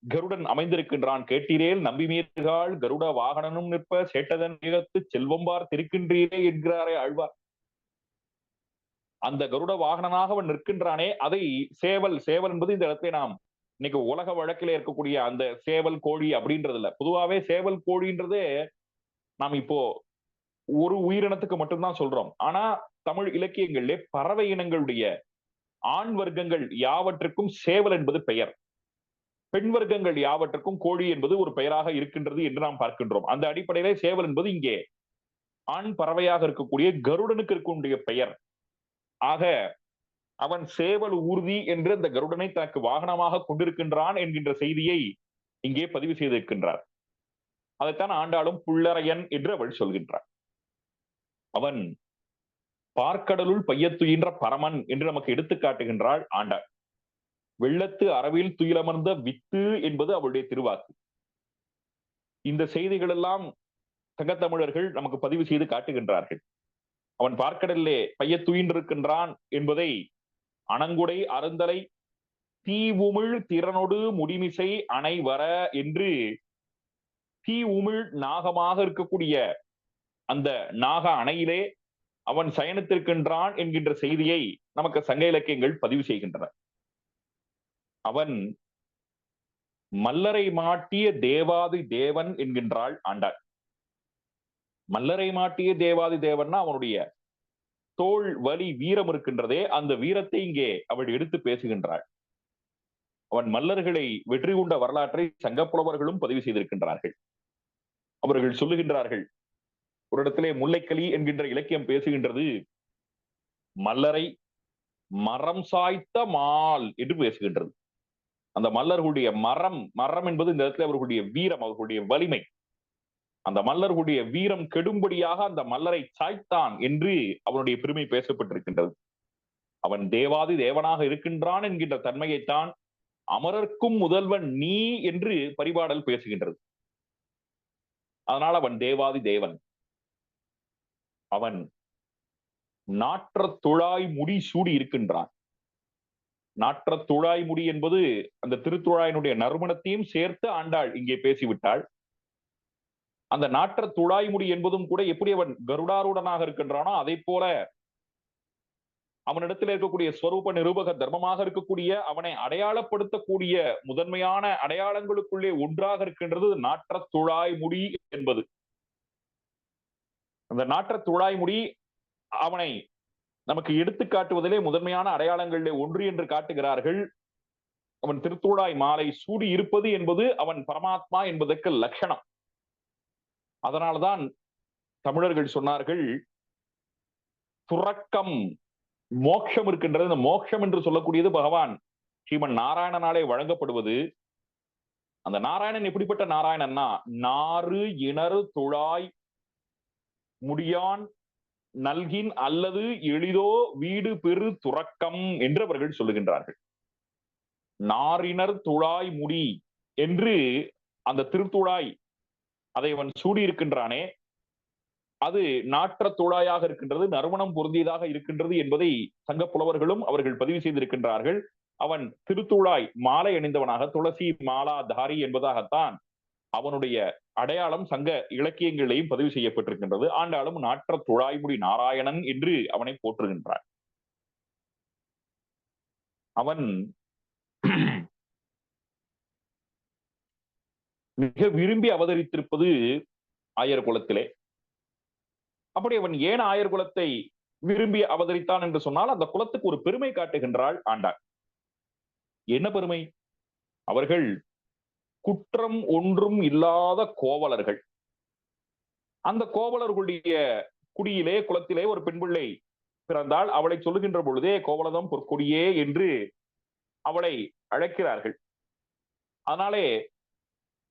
கருடன் அமைந்திருக்கின்றான். கேட்டீரேல் நம்பிமீர்கள் கருட வாகனனும் நிற்ப சேட்டதன் வேகத்து செல்வம்பார் திருக்கின்றீரே என்கிறாரே ஆழ்வார். அந்த கருட வாகனனாக அவன் நிற்கின்றானே, அதை சேவல், சேவல் என்பது இந்த இடத்துல நாம் இன்னைக்கு உலக வழக்கில இருக்கக்கூடிய அந்த சேவல் கோழி அப்படின்றது இல்ல. பொதுவாவே சேவல் கோழின்றதே நாம் இப்போ ஒரு உயிரினத்துக்கு மட்டும்தான் சொல்றோம். ஆனா தமிழ் இலக்கியங்களிலே பறவை இனங்களுடைய ஆண் வர்க்கங்கள் யாவற்றுக்கும் சேவல் என்பது பெயர், பெண் வர்க்கங்கள் யாவற்றுக்கும் கோழி என்பது ஒரு பெயராக இருக்கின்றது என்று நாம் பார்க்கின்றோம். அந்த அடிப்படையிலே சேவல் என்பது இங்கே ஆண் பறவையாக இருக்கக்கூடிய கருடனுக்கு இருக்கக்கூடிய பெயர். ஆக அவன் சேவல் ஊர்தி என்று அந்த கருடனை தனக்கு வாகனமாக கொண்டிருக்கின்றான் என்கின்ற செய்தியை இங்கே பதிவு செய்திருக்கின்றார். அதைத்தான் ஆண்டாளும் புல்லரையன் என்று அவள் சொல்கின்றார். அவன் பார்க்கடலுள் பையத்துயின்ற பரமன் என்று நமக்கு எடுத்து காட்டுகின்றாள் ஆண்டாள். வெள்ளத்து அறவில் துயிலமர்ந்த வித்து என்பது அவளுடைய திருவாக்கு. இந்த செய்திகள் எல்லாம் சங்கத்தமிழர்கள் நமக்கு பதிவு செய்து காட்டுகின்றார்கள். அவன் பார்க்கடலிலே பைய துயின்றிருக்கின்றான் என்பதை அணங்குடை அருந்தலை தீ உமிழ் திறனொடு முடிமிசை அணை வர என்று தீ உமிழ் நாகமாக இருக்கக்கூடிய அந்த நாக அணையிலே அவன் சயனித்திருக்கின்றான் என்கின்ற செய்தியை நமக்கு சங்க இலக்கியங்கள் பதிவு செய்கின்றன. அவன் மல்லரை மாட்டிய தேவாதி தேவன் என்கின்றாள் ஆண்டாள். மல்லரை மாட்டிய தேவாதி தேவன்னா அவனுடைய தோல் வலி வீரம் இருக்கின்றதே, அந்த வீரத்தை இங்கே அவள் எடுத்து பேசுகின்றாள். அவன் மல்லர்களை வெற்றி கொண்ட வரலாற்றை சங்கப்புலவர்களும் பதிவு செய்திருக்கின்றார்கள். அவர்கள் சொல்லுகின்றார்கள், ஒரு இடத்திலே முல்லைக்கலி என்கின்ற இலக்கியம் பேசுகின்றது, மல்லரை மரம் சாய்த்த மால் என்று பேசுகின்றது. அந்த மல்லர்களுடைய மரம் என்பது இந்த இடத்துல அவர்களுடைய வீரம், அவர்களுடைய வலிமை. அந்த மல்லர்களுடைய வீரம் கெடும்படியாக அந்த மல்லரை சாய்த்தான் என்று அவனுடைய பெருமை பேசப்பட்டிருக்கின்றது. அவன் தேவாதி தேவனாக இருக்கின்றான் என்கின்ற தன்மையைத்தான் அமரர்க்கும் முதல்வன் நீ என்று பரிபாடல் பேசுகின்றது. அதனால் அவன் தேவாதி தேவன். அவன் நாற்ற துழாய் முடி சூடி இருக்கின்றான். நாற்ற துழாய் முடி என்பது அந்த திருத்துழாயினுடைய நறுமணத்தையும் சேர்த்து ஆண்டாள் இங்கே பேசிவிட்டாள். அந்த நாற்ற துழாய் முடி என்பதும் கூட எப்படி அவன் கருடாரூடனாக இருக்கின்றானோ அதை போல அவனிடத்தில் இருக்கக்கூடிய ஸ்வரூப நிரூபக தர்மமாக இருக்கக்கூடிய அவனை அடையாளப்படுத்தக்கூடிய முதன்மையான அடையாளங்களுக்குள்ளே ஒன்றாக இருக்கின்றது நாற்ற துழாய் முடி என்பது. அந்த நாற்ற துழாய் முடி அவனை நமக்கு எடுத்து காட்டுவதிலே முதன்மையான அடையாளங்களிலே ஒன்று என்று காட்டுகிறார்கள். அவன் திருத்துழாய் மாலை சூடி இருப்பது என்பது அவன் பரமாத்மா என்பதற்கு லட்சணம். அதனால்தான் தமிழர்கள் சொன்னார்கள், துறக்கம் மோட்சம் இருக்கின்றது. இந்த மோட்சம் என்று சொல்லக்கூடியது பகவான் ஸ்ரீமன் நாராயணனாலே வழங்கப்படுவது. அந்த நாராயணன் எப்படிப்பட்ட நாராயணன்னா, நாறு இணறு துழாய் முடியான் நல்கின் அல்லது எளிதோ வீடு பெரு துறக்கம் என்று அவர்கள் சொல்லுகின்றார்கள். நாரினர் துழாய் முடி என்று அந்த திருத்துழாய் அதை அவன் சூடி இருக்கின்றானே, அது நாற்ற துழாயாக இருக்கின்றது, நறுமணம் பொருந்தியதாக இருக்கின்றது என்பதை சங்க புலவர்களும் அவர்கள் பதிவு செய்திருக்கின்றார்கள். அவன் திருத்துழாய் மாலை அணிந்தவனாக, துளசி மாலாதாரி என்பதாகத்தான் அவனுடைய அடையாளம் சங்க இலக்கியங்களிலேயும் பதிவு செய்யப்பட்டிருக்கின்றது. ஆண்டாலும் நாற்ற துழாய்முடி நாராயணன் என்று அவனை போற்றுகின்றார். அவன் மிக விரும்பி அவதரித்திருப்பது ஆயர் குலத்திலே. அப்படி அவன் ஏன் ஆயர் குலத்தை விரும்பி அவதரித்தான் என்று சொன்னால், அந்த குலத்துக்கு ஒரு பெருமை காட்டுகின்றாள் ஆண்டாள். என்ன பெருமை? அவர்கள் குற்றம் ஒன்றும் இல்லாத கோவலர்கள். அந்த கோவலர்களுடைய குடியிலே, குலத்திலே ஒரு பெண் பிள்ளை பிறந்தால் அவளை சொல்லுகின்ற பொழுதே கோவலதம் பொற்கொடியே என்று அவளை அழைக்கிறார்கள். அதனாலே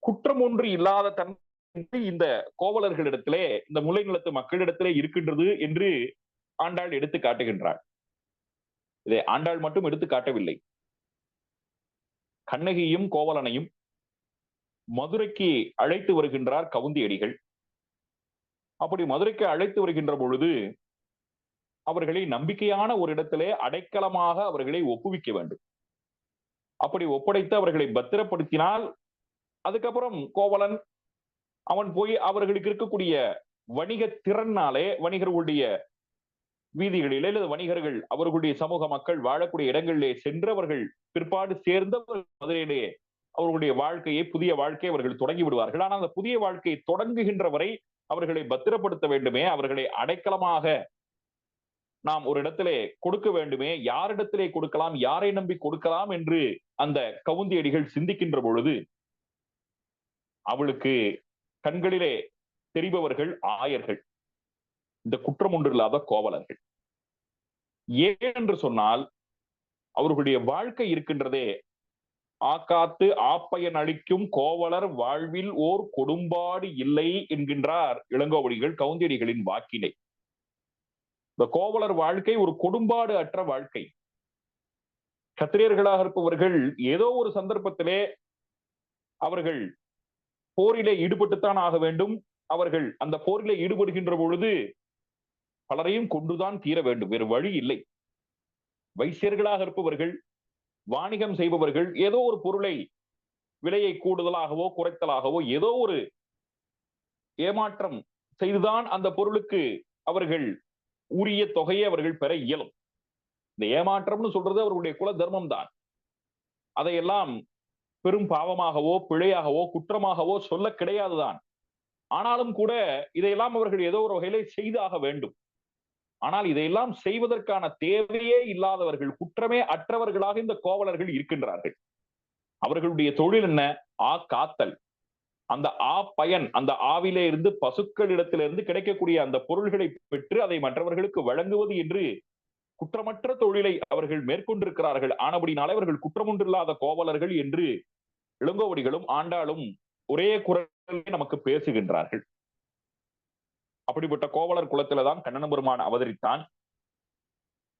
குற்றம் ஒன்று இல்லாத தன்மை இந்த கோவலர்களிடத்திலே, இந்த முல்லை நிலத்து மக்களிடத்திலே இருக்கின்றது என்று ஆண்டாள் எடுத்து காட்டுகின்றாள். இதை ஆண்டாள் மட்டும் எடுத்து காட்டவில்லை. கண்ணகியும் கோவலனையும் மதுரைக்கு அழைத்து வருகின்றார் கவுந்தியடிகள். அப்படி மதுரைக்கு அழைத்து வருகின்ற பொழுது அவர்களை நம்பிக்கையான ஒரு இடத்திலே அடைக்கலமாக அவர்களை ஒப்புவிக்க வேண்டும். அப்படி ஒப்படைத்து அவர்களை பத்திரப்படுத்தினால், அதுக்கப்புறம் கோவலன் அவன் போய் அவர்களுக்கு இருக்கக்கூடிய வணிக திறனாலே வணிகர்களுடைய வீதிகளிலே அல்லது வணிகர்கள் அவர்களுடைய சமூக மக்கள் வாழக்கூடிய இடங்களிலே சென்று அவர்கள் பிற்பாடு சேர்ந்த மதுரையிலே அவர்களுடைய வாழ்க்கையை, புதிய வாழ்க்கையை அவர்கள் தொடங்கி விடுவார்கள். ஆனால் அந்த புதிய வாழ்க்கையை தொடங்குகின்ற வரை அவர்களை பத்திரப்படுத்த வேண்டுமே, அவர்களை அடைக்கலமாக நாம் ஒரு இடத்திலே கொடுக்க வேண்டுமே, யாரிடத்திலே கொடுக்கலாம், யாரை நம்பி கொடுக்கலாம் என்று அந்த கவுந்தியடிகள் சிந்திக்கின்ற பொழுது அவளுக்கு கண்களிலே தெரிபவர்கள் ஆயர்கள், இந்த குற்றம் ஒன்று இல்லாத கோவலர்கள். ஏன் என்று சொன்னால், அவர்களுடைய வாழ்க்கை இருக்கின்றதே, ஆக்காத்து ஆப்பயன் அளிக்கும் கோவலர் வாழ்வில் ஓர் கொடும்பாடு இல்லை என்கின்றார் இளங்கோவடிகள் கவுந்தியடிகளின் வாக்கினை. இந்த கோவலர் வாழ்க்கை ஒரு கொடும்பாடு அற்ற வாழ்க்கை. கத்திரியர்களாக இருப்பவர்கள் ஏதோ ஒரு சந்தர்ப்பத்திலே அவர்கள் போரிலே ஈடுபட்டுத்தான் ஆக வேண்டும். அவர்கள் அந்த போரிலே ஈடுபடுகின்ற பொழுது பலரையும் கொண்டுதான் தீர வேண்டும், வேறு வழி இல்லை. வைசியர்களாக இருப்பவர்கள், வாணிகம் செய்பவர்கள் ஏதோ ஒரு பொருளை விலையை கூடுதலாகவோ குறைத்தலாகவோ ஏதோ ஒரு ஏமாற்றம் செய்துதான் அந்த பொருளுக்கு அவர்கள் உரிய தொகையை அவர்கள் பெற இயலும். இந்த ஏமாற்றம்னு சொல்றது அவர்களுடைய குல தர்மம் தான். அதையெல்லாம் பெரும் பாவமாகவோ பிழையாகவோ குற்றமாகவோ சொல்ல கிடையாதுதான். ஆனாலும் கூட இதையெல்லாம் அவர்கள் ஏதோ ஒரு வகையிலே செய்தாக வேண்டும். ஆனால் இதையெல்லாம் செய்வதற்கான தேவையே இல்லாதவர்கள், குற்றமே அற்றவர்களாக இந்த கோவலர்கள் இருக்கின்றார்கள். அவர்களுடைய தொழில் என்ன? ஆ காத்தல். அந்த ஆ பயன், அந்த ஆவிலே இருந்து பசுக்களிடத்திலிருந்து கிடைக்கக்கூடிய அந்த பொருள்களை பெற்று அதை மற்றவர்களுக்கு வழங்குவது என்று குற்றமற்ற தொழிலை அவர்கள் மேற்கொண்டிருக்கிறார்கள். ஆனபடினாலே அவர்கள் குற்றமொன்றில்லாத கோவலர்கள் என்று இளங்கோவடிகளும் ஆண்டாளும் ஒரே குரலிலே நமக்கு பேசுகின்றார்கள். அப்படிப்பட்ட கோவலர் குலத்தில்தான் கண்ணன பெருமான் அவதரித்தான்.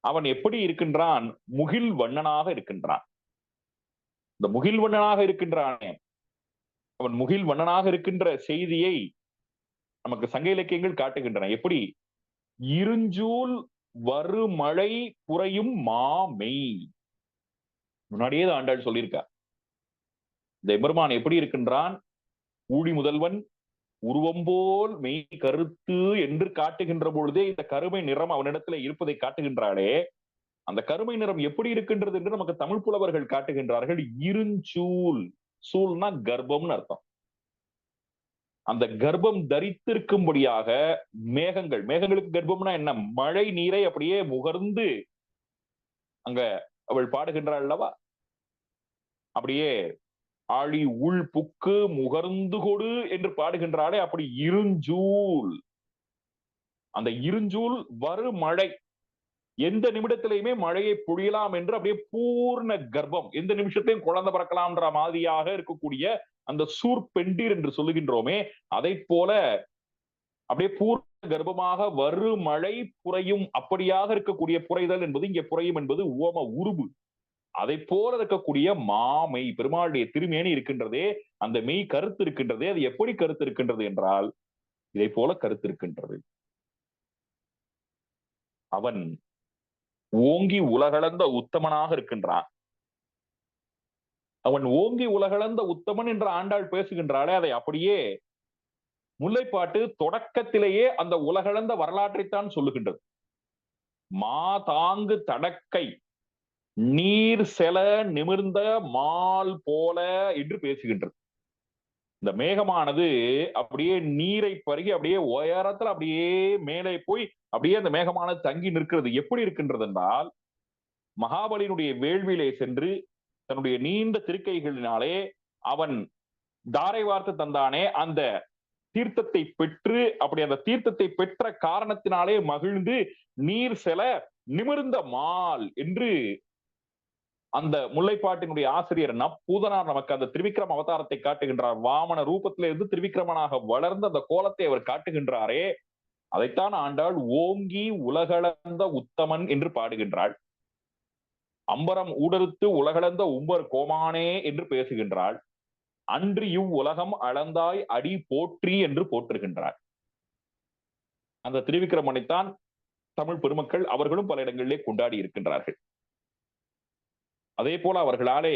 அவன் எப்படி இருக்கின்றான்? முகில் வண்ணனாக இருக்கின்றான். இந்த முகில் வண்ணனாக இருக்கின்றானே, அவன் முகில் வண்ணனாக இருக்கின்ற செய்தியை நமக்கு சங்க இலக்கியங்கள் காட்டுகின்றன. எப்படி? இருஞ்சூல் வருமழை புரையும் மாமெய். முன்னாடியே ஆண்டாள் சொல்லியிருக்கா. இந்த எம்பெருமான் எப்படி இருக்கின்றான்? ஊழி முதல்வன், உருவம்போல் மெய் கருத்து என்று காட்டுகின்ற பொழுதே இந்த கருமை நிறம் அவனிடத்துல இருப்பதை காட்டுகின்றாளே, அந்த கருமை நிறம் எப்படி இருக்கின்றது என்று நமக்கு தமிழ் புலவர்கள் காட்டுகின்றார்கள். இருஞ்சூல், சூல்னா கர்ப்பம்னு அர்த்தம். அந்த கர்ப்பம் தரித்திருக்கும்படியாக மேகங்கள், மேகங்களுக்கு கர்ப்பம்னா என்ன? மழை நீரை அப்படியே முகர்ந்து அங்க அவள் பாடுகின்றாள் அல்லவா? அப்படியே ஆழி உள் புக்கு முகர்ந்து கொடு என்று பாடுகின்றாளே, அப்படி இருஞ்சூல். அந்த இருஞ்சூல் வருமழை, எந்த நிமிடத்திலையுமே மழையை பொழியலாம் என்று அப்படியே பூர்ண கர்ப்பம், எந்த நிமிஷத்தையும் குழந்தை பிறக்கலாம்ன்ற மாதிரியாக இருக்கக்கூடிய அந்த சூர்பெண்டீர் என்று சொல்லுகின்றோமே, அதை போல அப்படியே பூர்ண கர்ப்பமாக மழை புரையும், அப்படியாக இருக்கக்கூடிய புரைதல் என்பது இங்கே புரையும் என்பது உவம உருபு. அதை போல இருக்கக்கூடிய மாமை பெருமாளுடைய திருமேனி இருக்கின்றதே, அந்த மெய் கருத்து இருக்கின்றதே, அது எப்படி கருத்து இருக்கின்றது என்றால் இதை போல கருத்து இருக்கின்றது. அவன் ஓங்கி உலகளந்த உத்தமனாக இருக்கின்றான். அவன் ஓங்கி உலகளந்த உத்தமன் என்ற ஆண்டாள் பேசுகின்றாலே, அதை அப்படியே முல்லைப்பாட்டு தொடக்கத்திலேயே அந்த உலகளந்த வரலாற்றைத்தான் சொல்லுகின்றது. மா தாங்கு தடக்கை நீர் செல நிமிர்ந்த மால் போல என்று பேசுகின்றது. இந்த மேகமானது அப்படியே நீரை பருகி அப்படியே உயரத்துல அப்படியே மேலே போய் அப்படியே அந்த மேகமானது தங்கி நிற்கிறது. எப்படி இருக்கின்றது என்றால், மகாபலியினுடைய வேள்வியிலே சென்று தன்னுடைய நீண்ட திருக்கைகளினாலே அவன் தாரை வார்த்து தந்தானே, அந்த தீர்த்தத்தை பெற்று அப்படி அந்த தீர்த்தத்தை பெற்ற காரணத்தினாலே மகிழ்ந்து நீர் செல நிமிர்ந்த மால் என்று அந்த முல்லைப்பாட்டினுடைய ஆசிரியர் நப்பூதனார் நமக்கு அந்த திரிவிக்ரம அவதாரத்தை காட்டுகின்றார். வாமன ரூபத்திலிருந்து திரிவிக்ரமனாக வளர்ந்த அந்த கோலத்தை அவர் காட்டுகின்றாரே, அதைத்தான் ஆண்டாள் ஓங்கி உலகளந்த உத்தமன் என்று பாடுகின்றாள். அம்பரம் ஊடறுத்து உலகளந்த உம்பர் கோமானே என்று பேசுகின்றாள். அன்று இவ் உலகம் அளந்தாய் அடி போற்றி என்று போற்றுகின்றார். அந்த திரிவிக்ரமனைத்தான் தமிழ் பெருமக்கள் அவர்களும் பல இடங்களிலே கொண்டாடி இருக்கின்றார்கள். அதே போல அவர்களாலே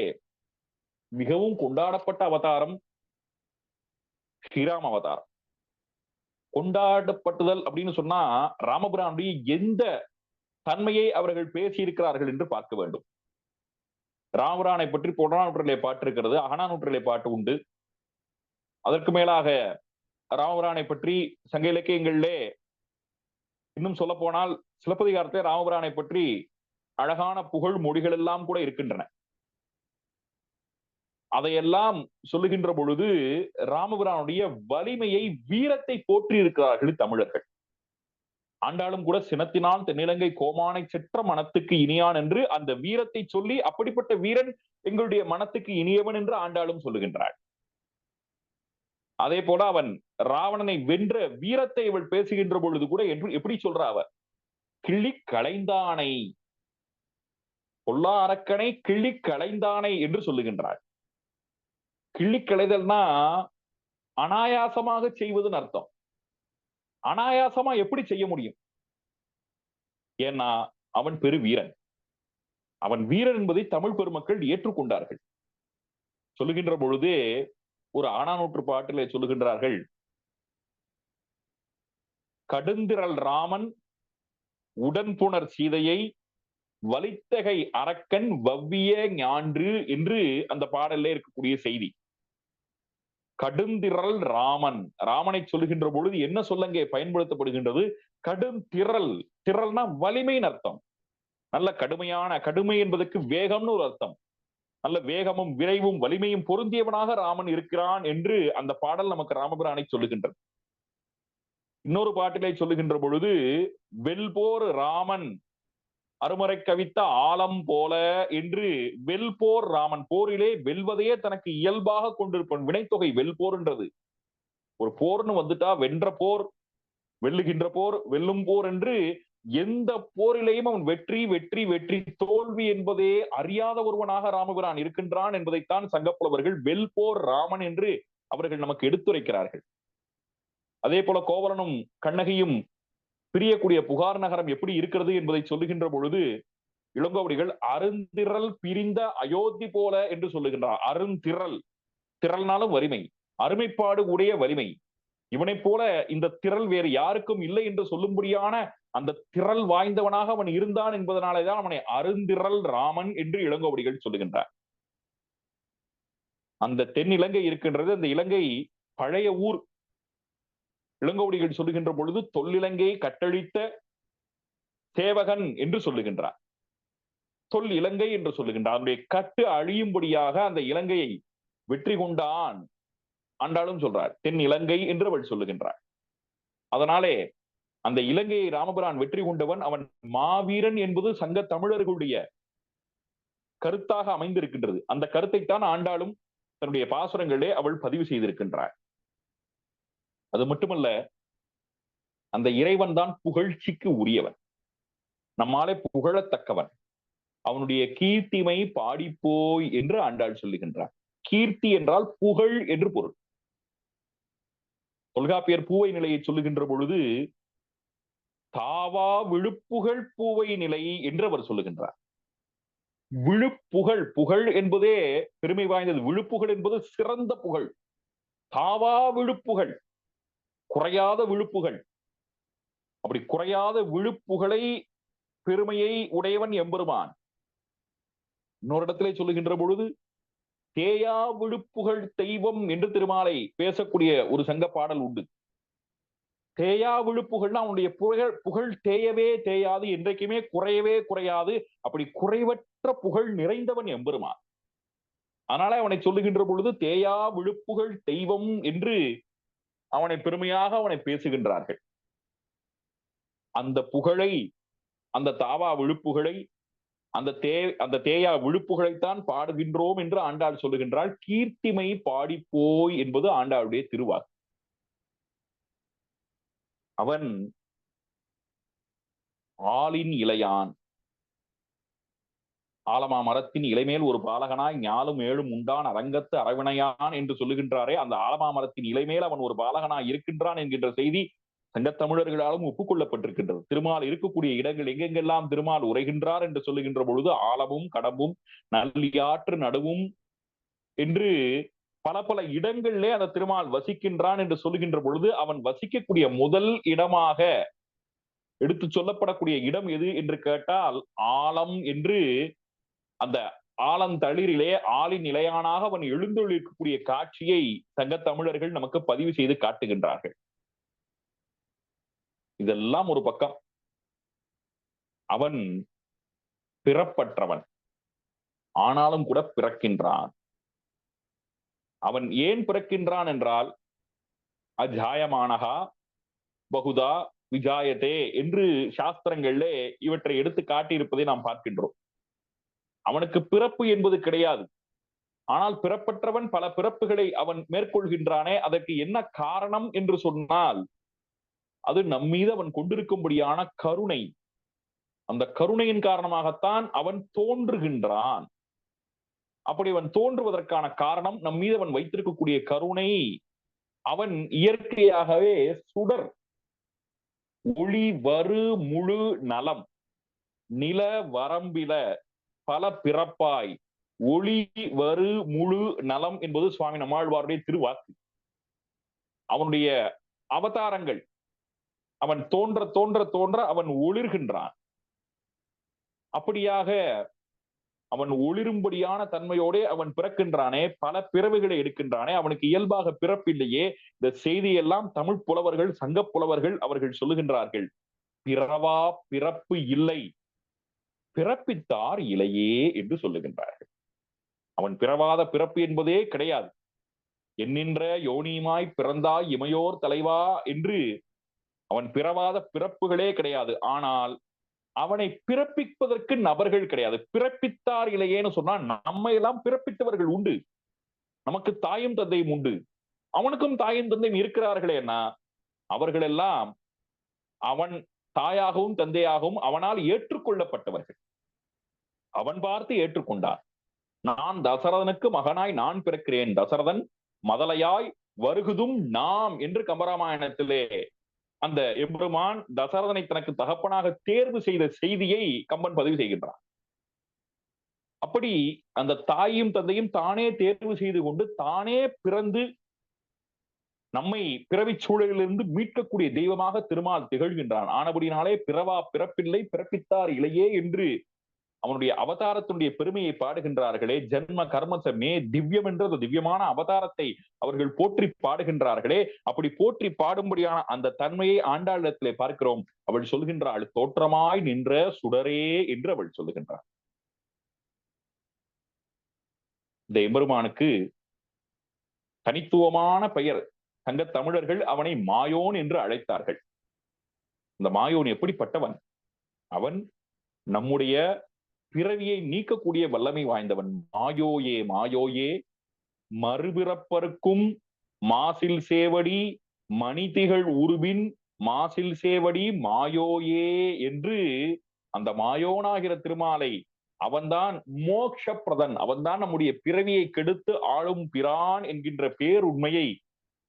மிகவும் கொண்டாடப்பட்ட அவதாரம் ஸ்ரீராம அவதாரம். கொண்டாடப்பட்டுதல் அப்படின்னு சொன்னா ராமபிரானுடைய எந்த தன்மையை அவர்கள் பேசியிருக்கிறார்கள் என்று பார்க்க வேண்டும். ராமபிரானை பற்றி புறநானூற்றிலே பாட்டு இருக்கிறது, அகநானூற்றிலே பாட்டு உண்டு. அதற்கு மேலாக ராமபிரானை பற்றி சங்க இலக்கியங்களிலே இன்னும் சொல்ல போனால் சிலப்பதிகாரத்தை ராமபிரானை பற்றி அழகான புகழ் மொழிகள் எல்லாம் கூட இருக்கின்றன. அதையெல்லாம் சொல்லுகின்ற பொழுது ராமபிரானுடைய வலிமையை, வீரத்தை போற்றி இருக்கிறார்கள் தமிழர்கள். ஆண்டாலும் கூட சினத்தினால் தென்னிலங்கை கோமானை செற்ற மனத்துக்கு இனியான் என்று அந்த வீரத்தை சொல்லி, அப்படிப்பட்ட வீரன் எங்களுடைய மனத்துக்கு இனியவன் என்று ஆண்டாலும் சொல்லுகின்றாள். அதே போல அவன் ராவணனை வென்ற வீரத்தை இவள் பேசுகின்ற பொழுது கூட எப்படி சொல்றா அவ, கிள்ளி களைந்தானை, பொல்லா அரக்கனை கிள்ளி களைந்தானை என்று சொல்லுகின்றாள். கிள்ளி களைதல்னா அனாயாசமாக செய்வதுன்னு அர்த்தம். அனாயாசமா எப்படி செய்ய முடியும்? ஏன்னா அவன் பெரு வீரன். அவன் வீரன் என்பதை தமிழ் பெருமக்கள் ஏற்றுக்கொண்டார்கள். சொல்லுகின்ற பொழுதே ஒரு அகநானூற்று பாட்டிலே சொல்லுகின்றார்கள், கடுந்திரள் ராமன் உடன்புணர் சீதையை வலித்தகை அரக்கன் வவ்விய ஞான்று என்று அந்த பாடல்ல இருக்கக்கூடிய செய்தி. கடுந்திரள் ராமன், ராமனை சொல்லுகின்ற பொழுது என்ன சொல்லங்கே பயன்படுத்தப்படுகின்றது? கடுந்திரள். திரள்னா வலிமைன்னு அர்த்தம். நல்ல கடுமையான, கடுமை என்பதற்கு வேகம்னு ஒரு அர்த்தம். நல்ல வேகமும் விரைவும் வலிமையும் பொருந்தியவனாக ராமன் இருக்கிறான் என்று அந்த பாடல் நமக்கு ராமபிரானை சொல்லுகின்றது. இன்னொரு பாட்டிலே சொல்லுகின்ற பொழுது, வெல்போர் ராமன் அருமறை கவித்த ஆலம் போல என்று, வெல்போர் ராமன், போரிலே வெல்வதையே தனக்கு இயல்பாக கொண்டிருப்பன். வினைத்தொகை வெல்போர்ன்றது. ஒரு போர்னு வந்துட்டா வென்ற போர், வெல்லுகின்ற போர், வெல்லும் போர் என்று எந்த போரிலேயும் அவன் வெற்றி வெற்றி வெற்றி, தோல்வி என்பதே அறியாத ஒருவனாக ராமபிரான் இருக்கின்றான் என்பதைத்தான் சங்கப்புலவர்கள் வெல்போர் ராமன் என்று அவர்கள் நமக்கு எடுத்துரைக்கிறார்கள். அதே போல கோவலனும் கண்ணகியும் பிரியக்கூடிய புகார் நகரம் எப்படி இருக்கிறது என்பதை சொல்லுகின்ற பொழுது இளங்கோவடிகள் அருந்திரல் பிரிந்த அயோத்தி போல என்று சொல்லுகின்றார். அருந்திரல், திரள்னாலும் வலிமை, அருமைப்பாடு உடைய வலிமை. இவனை போல இந்த திரள் வேறு யாருக்கும் இல்லை என்று சொல்லும்படியான அந்த திரள் வாய்ந்தவனாக அவன் இருந்தான் என்பதனாலேதான் அவனை அருந்திரல் ராமன் என்று இளங்கோவடிகள் சொல்லுகின்றார். அந்த தென்னிலங்கை இருக்கின்றது. அந்த இலங்கை பழைய ஊர். இளங்கோவடிகள் சொல்லுகின்ற பொழுது தொல்லிலங்கை கட்டழித்த சேவகன் என்று சொல்லுகின்றார். தொல் இலங்கை என்று சொல்லுகின்றார். அவனுடைய கட்டு அழியும்படியாக அந்த இலங்கையை வெற்றி கொண்டான் ஆண்டாலும் சொல்றார். தென் இலங்கை என்று அவள் சொல்லுகின்றார். அதனாலே அந்த இலங்கையை ராமபிரான் வெற்றி கொண்டவன், அவன் மாவீரன் என்பது சங்க தமிழர்களுடைய கருத்தாக அமைந்திருக்கின்றது. அந்த கருத்தைத்தான் ஆண்டாலும் தன்னுடைய பாசுரங்களே அவள் பதிவு செய்திருக்கின்றார். அது மட்டுமல்ல, அந்த இறைவன் தான் புகழ்ச்சிக்கு உரியவன், நம்மாலே புகழத்தக்கவன். அவனுடைய கீர்த்திமை பாடிப்போய் என்று ஆண்டாள் சொல்லுகின்றார். கீர்த்தி என்றால் புகழ் என்று பொருள். தொல்காப்பியர் பூவை நிலையை சொல்லுகின்ற பொழுது தாவா விழுப்புகழ் பூவை நிலை என்று அவர் சொல்லுகின்றார். விழுப்புகழ், புகழ் என்பதே பெருமை வாய்ந்தது. விழுப்புகழ் என்பது சிறந்த புகழ். தாவா விழுப்புகழ், குறையாத விழுப்புகழ். அப்படி குறையாத விழுப்புகழை, பெருமையை உடையவன் எம்பெருமான். இன்னொரு இடத்திலே சொல்லுகின்ற பொழுது தேயா விழுப்புகழ் தெய்வம் என்று திருமாலை பேசக்கூடிய ஒரு சங்க பாடல் உண்டு. தேயா விழுப்புகழ்னா அவனுடைய புகழ் தேயவே தேயாது, என்றைக்குமே குறையவே குறையாது. அப்படி குறைவற்ற புகழ் நிறைந்தவன் எம்பெருமான். அதனால அவனை சொல்லுகின்ற பொழுது தேயா விழுப்புகழ் தெய்வம் என்று அவனை பெருமையாக அவனை பேசுகின்றார்கள். அந்த புகழை, அந்த தாவா விழுப்புகழை, அந்த தேயா விழுப்புகழைத்தான் பாடுகின்றோம் என்று ஆண்டாள் சொல்லுகின்றாள். கீர்த்திமை பாடிப்போய் என்பது ஆண்டாளுடைய திருவாக்கு. அவன் ஆளின் இளையான், ஆலமா மரத்தின் இலைமேல் ஒரு பாலகனாய் ஞாலும் ஏழும் உண்டான் அரங்கத்து அரவினையான் என்று சொல்லுகின்றாரே, அந்த ஆலமா மரத்தின் இலைமேல் அவன் ஒரு பாலகனாய் இருக்கின்றான் என்கின்ற செய்தி சங்கத்தமிழர்களாலும் ஒப்புக்கொள்ளப்பட்டிருக்கின்றது. திருமால் இருக்கக்கூடிய இடங்கள் எங்கெங்கெல்லாம் திருமால் உரைகின்றார் என்று சொல்லுகின்ற பொழுது ஆலமும் கடம்பும் நல்லியாற்று நடுவும் என்று பல பல இடங்களிலே அந்த திருமால் வசிக்கின்றான் என்று சொல்லுகின்ற பொழுது அவன் வசிக்கக்கூடிய முதல் இடமாக எடுத்து சொல்லப்படக்கூடிய இடம் எது என்று கேட்டால் ஆலம் என்று, அந்த ஆலந்தளிரிலே ஆளின் நிலையானாக அவன் எழுந்தொழிக்கக்கூடிய காட்சியை சங்கத்தமிழர்கள் நமக்கு பதிவு செய்து காட்டுகின்றார்கள். இதெல்லாம் ஒரு பக்கம். அவன் பிறப்பற்றவன், ஆனாலும் கூட பிறக்கின்றான். அவன் ஏன் பிறக்கின்றான் என்றால் அஜாயமானகா பகுதா விஜாயத்தே என்று சாஸ்திரங்களிலே இவற்றை எடுத்து காட்டியிருப்பதை நாம் பார்க்கின்றோம். அவனுக்கு பிறப்பு என்பது கிடையாது. ஆனால் பிறப்பற்றவன் பல பிறப்புகளை அவன் மேற்கொள்கின்றானே, அதற்கு என்ன காரணம் என்று சொன்னால் அது நம்மீது அவன் கொண்டிருக்கும்படியான கருணை. அந்த கருணையின் காரணமாகத்தான் அவன் தோன்றுகின்றான். அப்படி அவன் தோன்றுவதற்கான காரணம் நம் மீது அவன் வைத்திருக்கக்கூடிய கருணை. அவன் இயற்கையாகவே சுடர், ஒளி வரு முழு நலம், நில வரம்பில பல பிறப்பாய் ஒளி வரு முழு நலம் என்பது சுவாமி நம்மாழ்வாருடைய திருவாக்கு. அவனுடைய அவதாரங்கள், அவன் தோன்ற தோன்ற தோன்ற அவன் ஒளிர்கின்றான். அப்படியாக அவன் ஒளிரும்படியான தன்மையோட அவன் பிறக்கின்றானே, பல பிறவுகளை எடுக்கின்றானே. அவனுக்கு இயல்பாக பிறப்பில்லையே. இந்த செய்தியெல்லாம் தமிழ் புலவர்கள், சங்க புலவர்கள் அவர்கள் சொல்லுகின்றார்கள். பிறவா பிறப்பு இல்லை, பிறப்பித்தார் இலையே என்று சொல்லுகின்றார்கள். அவன் பிறவாத பிறப்பு என்பதே கிடையாது. என்னின்ற யோனியுமாய் பிறந்தாய் இமையோர் தலைவா என்று அவன் பிறவாத பிறப்புகளே கிடையாது. ஆனால் அவனை பிறப்பிப்பதற்கு நபர்கள் கிடையாது. பிறப்பித்தார் இலையேன்னு சொன்னா நம்ம எல்லாம் பிறப்பித்தவர்கள் உண்டு. நமக்கு தாயும் தந்தையும் உண்டு. அவனுக்கும் தாயும் தந்தையும் இருக்கிறார்களேன்னா அவர்கள் எல்லாம் அவன் தாயாகவும் தந்தையாகவும் அவனால் ஏற்றுக்கொள்ளப்பட்டவர்கள். அவன் பார்த்து ஏற்றுக்கொண்டார். நான் தசரதனுக்கு மகனாய் நான் பிறக்கிறேன், தசரதன் மதலையாய் வருகுதும் நாம் என்று கம்பராமாயணத்திலே அந்த எம்பெருமான் தசரதனை தனக்கு தகப்பனாக தேர்வு செய்த செய்தியை கம்பன் பதிவு செய்கின்றான். அப்படி அந்த தாயும் தந்தையும் தானே தேர்வு செய்து கொண்டு தானே பிறந்து நம்மை பிறவி சூழலிலிருந்து மீட்கக்கூடிய தெய்வமாக திருமால் திகழ்கின்றான். ஆனபடினாலே பிறவா பிறப்பில்லை, பிறப்பித்தார் இலையே என்று அவனுடைய அவதாரத்தினுடைய பெருமையை பாடுகின்றார்களே. ஜென்ம கர்மசமே திவ்யம் என்ற திவ்யமான அவதாரத்தை அவர்கள் போற்றி பாடுகின்றார்களே. அப்படி போற்றி பாடும்படியான அந்த தன்மையை ஆண்டாளிடத்திலே பார்க்கிறோம். அவள் சொல்கின்றாள், தோற்றமாய் நின்ற சுடரே என்று அவள் சொல்லுகின்றாள். இந்த எம்பெருமானுக்கு தனித்துவமான பெயர். சங்க தமிழர்கள் அவனை மாயோன் என்று அழைத்தார்கள். இந்த மாயோன் எப்படிப்பட்டவன்? அவன் நம்முடைய பிறவியை நீக்கக்கூடிய வல்லமை வாய்ந்தவன். மாயோயே மாயோயே மறுபிறப்பருக்கும் மாசில் சேவடி மணிதிகள் உருபின் மாசில் சேவடி மாயோயே என்று அந்த மாயோனாகிற திருமாலை அவன்தான் மோட்சப்பிரதன், அவன்தான் நம்முடைய பிறவியை கெடுத்து ஆளும் பிரான் என்கின்ற பேருண்மையை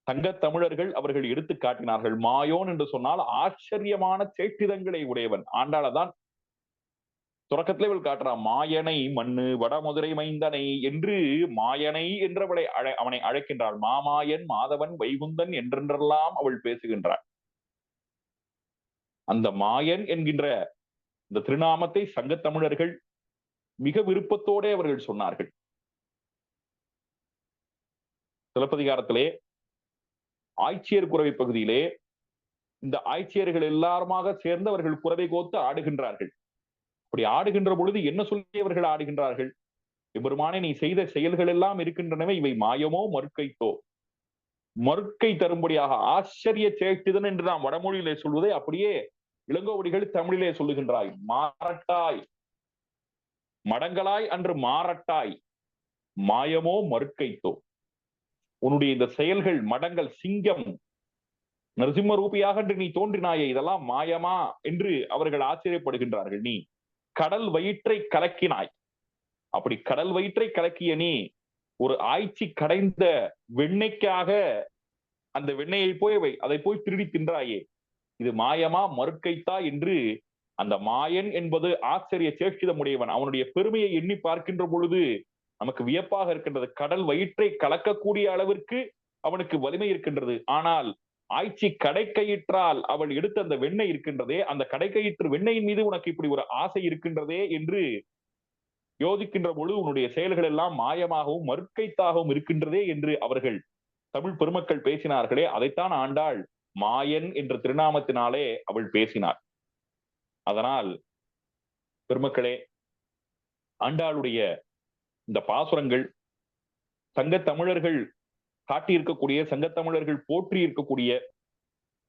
சங்கத் தமிழர்கள் அவர்கள் எடுத்து காட்டினார்கள். மாயோன் என்று சொன்னால் ஆச்சரியமான சேட்டிதங்களை உடையவன். ஆண்டாளதான் தொடக்கத்திலே இவள் காட்டுறான், மாயனை மண்ணு வடமதுரை மைந்தனை என்று மாயனை என்றவளை அவனை அழைக்கின்றாள். மாமாயன் மாதவன் வைகுந்தன் என்றென்றெல்லாம் அவள் பேசுகின்றாள். அந்த மாயன் என்கின்ற இந்த திருநாமத்தை சங்கத் தமிழர்கள் மிக விருப்பத்தோட அவர்கள் சொன்னார்கள். சிலப்பதிகாரத்திலே ஆய்ச்சியர் குறவை பகுதியிலே இந்த ஆய்ச்சியர்கள் எல்லாருமாக சேர்ந்து அவர்கள் குறவை கோத்து ஆடுகின்றார்கள். அப்படி ஆடுகின்ற பொழுது என்ன சொல்லி அவர்கள் ஆடுகின்றார்கள்? எம்பெருமானே, நீ செய்த செயல்கள் எல்லாம் இருக்கின்றனவே, இவை மாயமோ மறுக்கைத்தோ, மறுக்கை தரும்படியாக ஆச்சரிய சேட்டிதன் என்று நாம் வடமொழியிலே சொல்வதை அப்படியே இளங்கோவடிகள் தமிழிலே சொல்லுகின்றாய். மாறட்டாய் மடங்களாய் அன்று மாறட்டாய், மாயமோ மறுக்கைத்தோ. உன்னுடைய இந்த செயல்கள் மடங்கள், சிங்கம் நரசிம்ம ரூபியாக என்று நீ தோன்றினாயே, இதெல்லாம் மாயமா என்று அவர்கள் ஆச்சரியப்படுகின்றார்கள். நீ கடல் வயிற்றை கலக்கினாய். அப்படி கடல் வயிற்றை கலக்கிய நீ ஒரு ஆய்ச்சி கடைந்த வெண்ணெய்க்காக அந்த வெண்ணெயை அதை போய் திருடி தின்றாயே, இது மாயமா மறுக்கைத்தா என்று அந்த மாயன் என்பது ஆச்சரிய சேஷ்டிதமுடையவன். அவனுடைய பெருமையை எண்ணி பார்க்கின்ற பொழுது நமக்கு வியப்பாக இருக்கின்றது. கடல் வயிற்றை கலக்கக்கூடிய அளவிற்கு அவனுக்கு வலிமை இருக்கின்றது. ஆனால் ஆய்ச்சி கடைக்கயிற்றால் அவள் எடுத்த அந்த வெண்ணெய் இருக்கின்றதே, அந்த கடைக்கயிற்று வெண்ணெயின் மீது உனக்கு இப்படி ஒரு ஆசை இருக்கின்றதே என்று யோசிக்கின்ற பொழுது உன்னுடைய செயல்கள் எல்லாம் மாயமாகவும் மறுக்கைத்தாகவும் இருக்கின்றதே என்று அவர்கள் தமிழ் பெருமக்கள் பேசினார்களே, அதைத்தான் ஆண்டாள் மாயன் என்ற திருநாமத்தினாலே அவள் பேசினார். அதனால் பெருமக்களே, ஆண்டாளுடைய இந்த பாசுரங்கள் சங்கத் தமிழர்கள் காட்டியிருக்கக்கூடிய, சங்கத்தமிழர்கள் போற்றி இருக்கக்கூடிய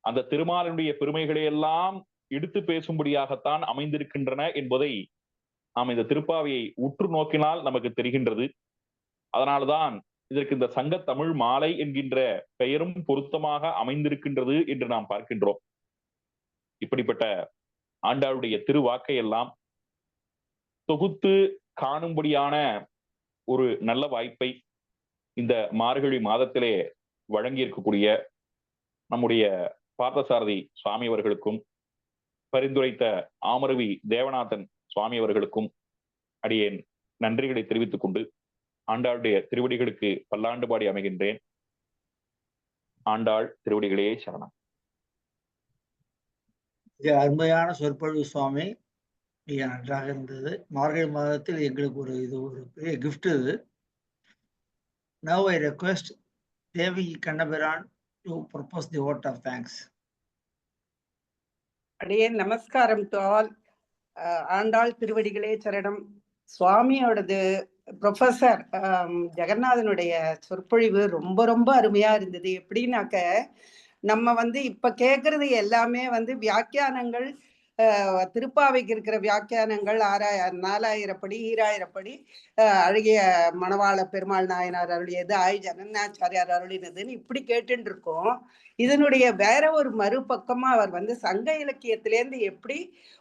அந்த திருமாலினுடைய பெருமைகளை எல்லாம் எடுத்து பேசும்படியாகத்தான் அமைந்திருக்கின்றன என்பதை நாம் இந்த திருப்பாவையை உற்று நோக்கினால் நமக்கு தெரிகின்றது. அதனால்தான் இதற்கு இந்த சங்கத் தமிழ் மாலை என்கின்ற பெயரும் பொருத்தமாக அமைந்திருக்கின்றது என்று நாம் பார்க்கின்றோம். இப்படிப்பட்ட ஆண்டாளுடைய திருவாக்கை எல்லாம் தொகுத்து காணும்படியான ஒரு நல்ல வாய்ப்பை இந்த மார்கழி மாதத்திலே வழங்கி இருக்கக்கூடிய நம்முடைய பார்த்தசாரதி சுவாமி அவர்களுக்கும், பரிந்துரைத்த ஆமருவி தேவநாதன் சுவாமி அவர்களுக்கும் அடியேன் நன்றிகளை தெரிவித்துக் கொண்டு ஆண்டாளுடைய திருவடிகளுக்கு பல்லாண்டு பாடி அமைகின்றேன். ஆண்டாள் திருவடிகளே சரணம். அருமையான சொற்பொழிவு சுவாமி, மிக நன்றாக இருந்தது. மார்கழி மாதத்தில் எங்களுக்கு ஒரு பெரிய கிஃப்ட் இது. Now I request Devi Kannabiran to propose the vote of thanks. அடியேன் நமஸ்காரம் டு ஆல். ஆண்டாள் திருவடிகளே சரணம். சுவாமியோடது ப்ரொஃபசர் ஜெகநாதனுடைய சொற்பொழிவு ரொம்ப ரொம்ப அருமையா இருந்தது. எப்படின்னாக்க நம்ம இப்ப கேட்கறது எல்லாமே வியாக்கியானங்கள், திருப்பாவைக்கு இருக்கிற வியாக்கியானங்கள் 4000படி ஈராயிரப்படி அழகிய மணவாள பெருமாள் நாயனார் அருளியது, ஆய் ஜனநாச்சாரியார் அருளினதுன்னு இப்படி கேட்டுட்டு இருக்கோம். இதனுடைய வேற ஒரு மறுபக்கமா அவர் சங்க இலக்கியத்திலேருந்து எப்படி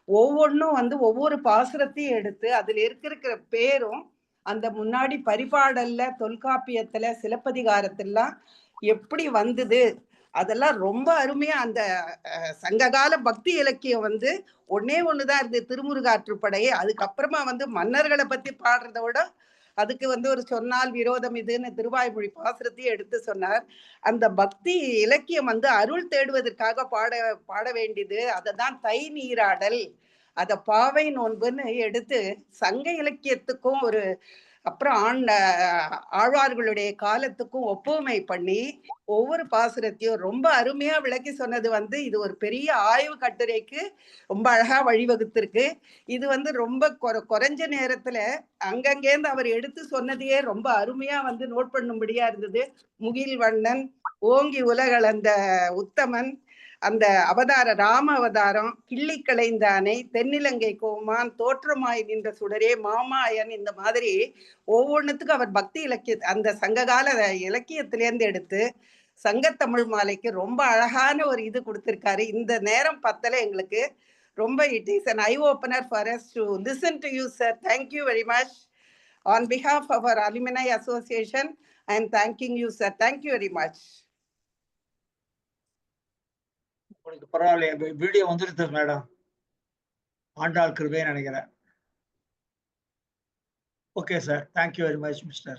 ஒவ்வொன்றும் ஒவ்வொரு பாசுரத்தையும் எடுத்து அதுல இருக்கிற பேரும் அந்த முன்னாடி பரிபாடல்ல, தொல்காப்பியத்துல, சிலப்பதிகாரத்திலாம் எப்படி வந்தது அதெல்லாம் ரொம்ப அருமையா. அந்த சங்ககால பக்தி இலக்கியம் ஒன்னே ஒண்ணுதான் இருந்தது, திருமுருகாற்றுப்படை. அதுக்கப்புறமா மன்னர்களை பத்தி பாடுறத விட அதுக்கு ஒரு சொன்னால் விரோதம் இதுன்னு திருவாய்மொழி பாசுரத்தையும் எடுத்து சொன்னார். அந்த பக்தி இலக்கியம் அருள் தேடுவதற்காக பாட வேண்டியது. அததான் தை நீராடல், அத பாவை நோன்புன்னு எடுத்து சங்க இலக்கியத்துக்கும் அப்புறம் ஆழ்வார்களுடைய காலத்துக்கும் ஒப்புமை பண்ணி ஒவ்வொரு பாசுரத்தையும் ரொம்ப அருமையா விளக்கி சொன்னது இது ஒரு பெரிய ஆய்வு கட்டுரைக்கு ரொம்ப அழகா வழிவகுத்திருக்கு. இது ரொம்ப குறைஞ்ச நேரத்துல அங்கங்கேருந்து அவர் எடுத்து சொன்னதையே ரொம்ப அருமையா நோட் பண்ணும்படியா இருந்தது. முகில் வண்ணன், ஓங்கி உலகளந்த உத்தமன், அந்த அவதார ராம அவதாரம், கிள்ளி களைந்தானை, தென்னிலங்கை கோமான், தோற்றமாய் நின்ற சுடரே, மாமாயன், இந்த மாதிரி ஒவ்வொன்றுத்துக்கும் அவர் பக்தி இலக்கிய அந்த சங்ககால இலக்கியத்திலேருந்து எடுத்து சங்கத்தமிழ் மாலைக்கு ரொம்ப அழகான ஒரு இது கொடுத்திருக்காரு. இந்த நேரம் பத்தல எங்களுக்கு ரொம்ப it is an eye opener for us to listen to you, sir. Thank you very much. On behalf of our alumni association, I am thanking you, sir. Thank you very much. உங்களுக்கு பரவாயில்லையே, video வந்துருது madam. Andal கிருபைன்னு நினைக்கிறேன். Okay, sir. Thank you very much, Mr.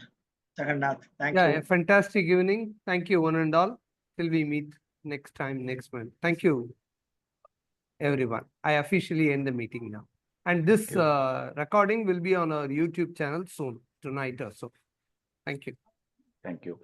Jagannath. Thank Yeah, you. a fantastic evening. Thank you, one and all. Till we meet next time, next month. Thank you, everyone. I officially end the meeting now. And this recording will be on our YouTube channel soon, tonight or so. Thank you. Thank you.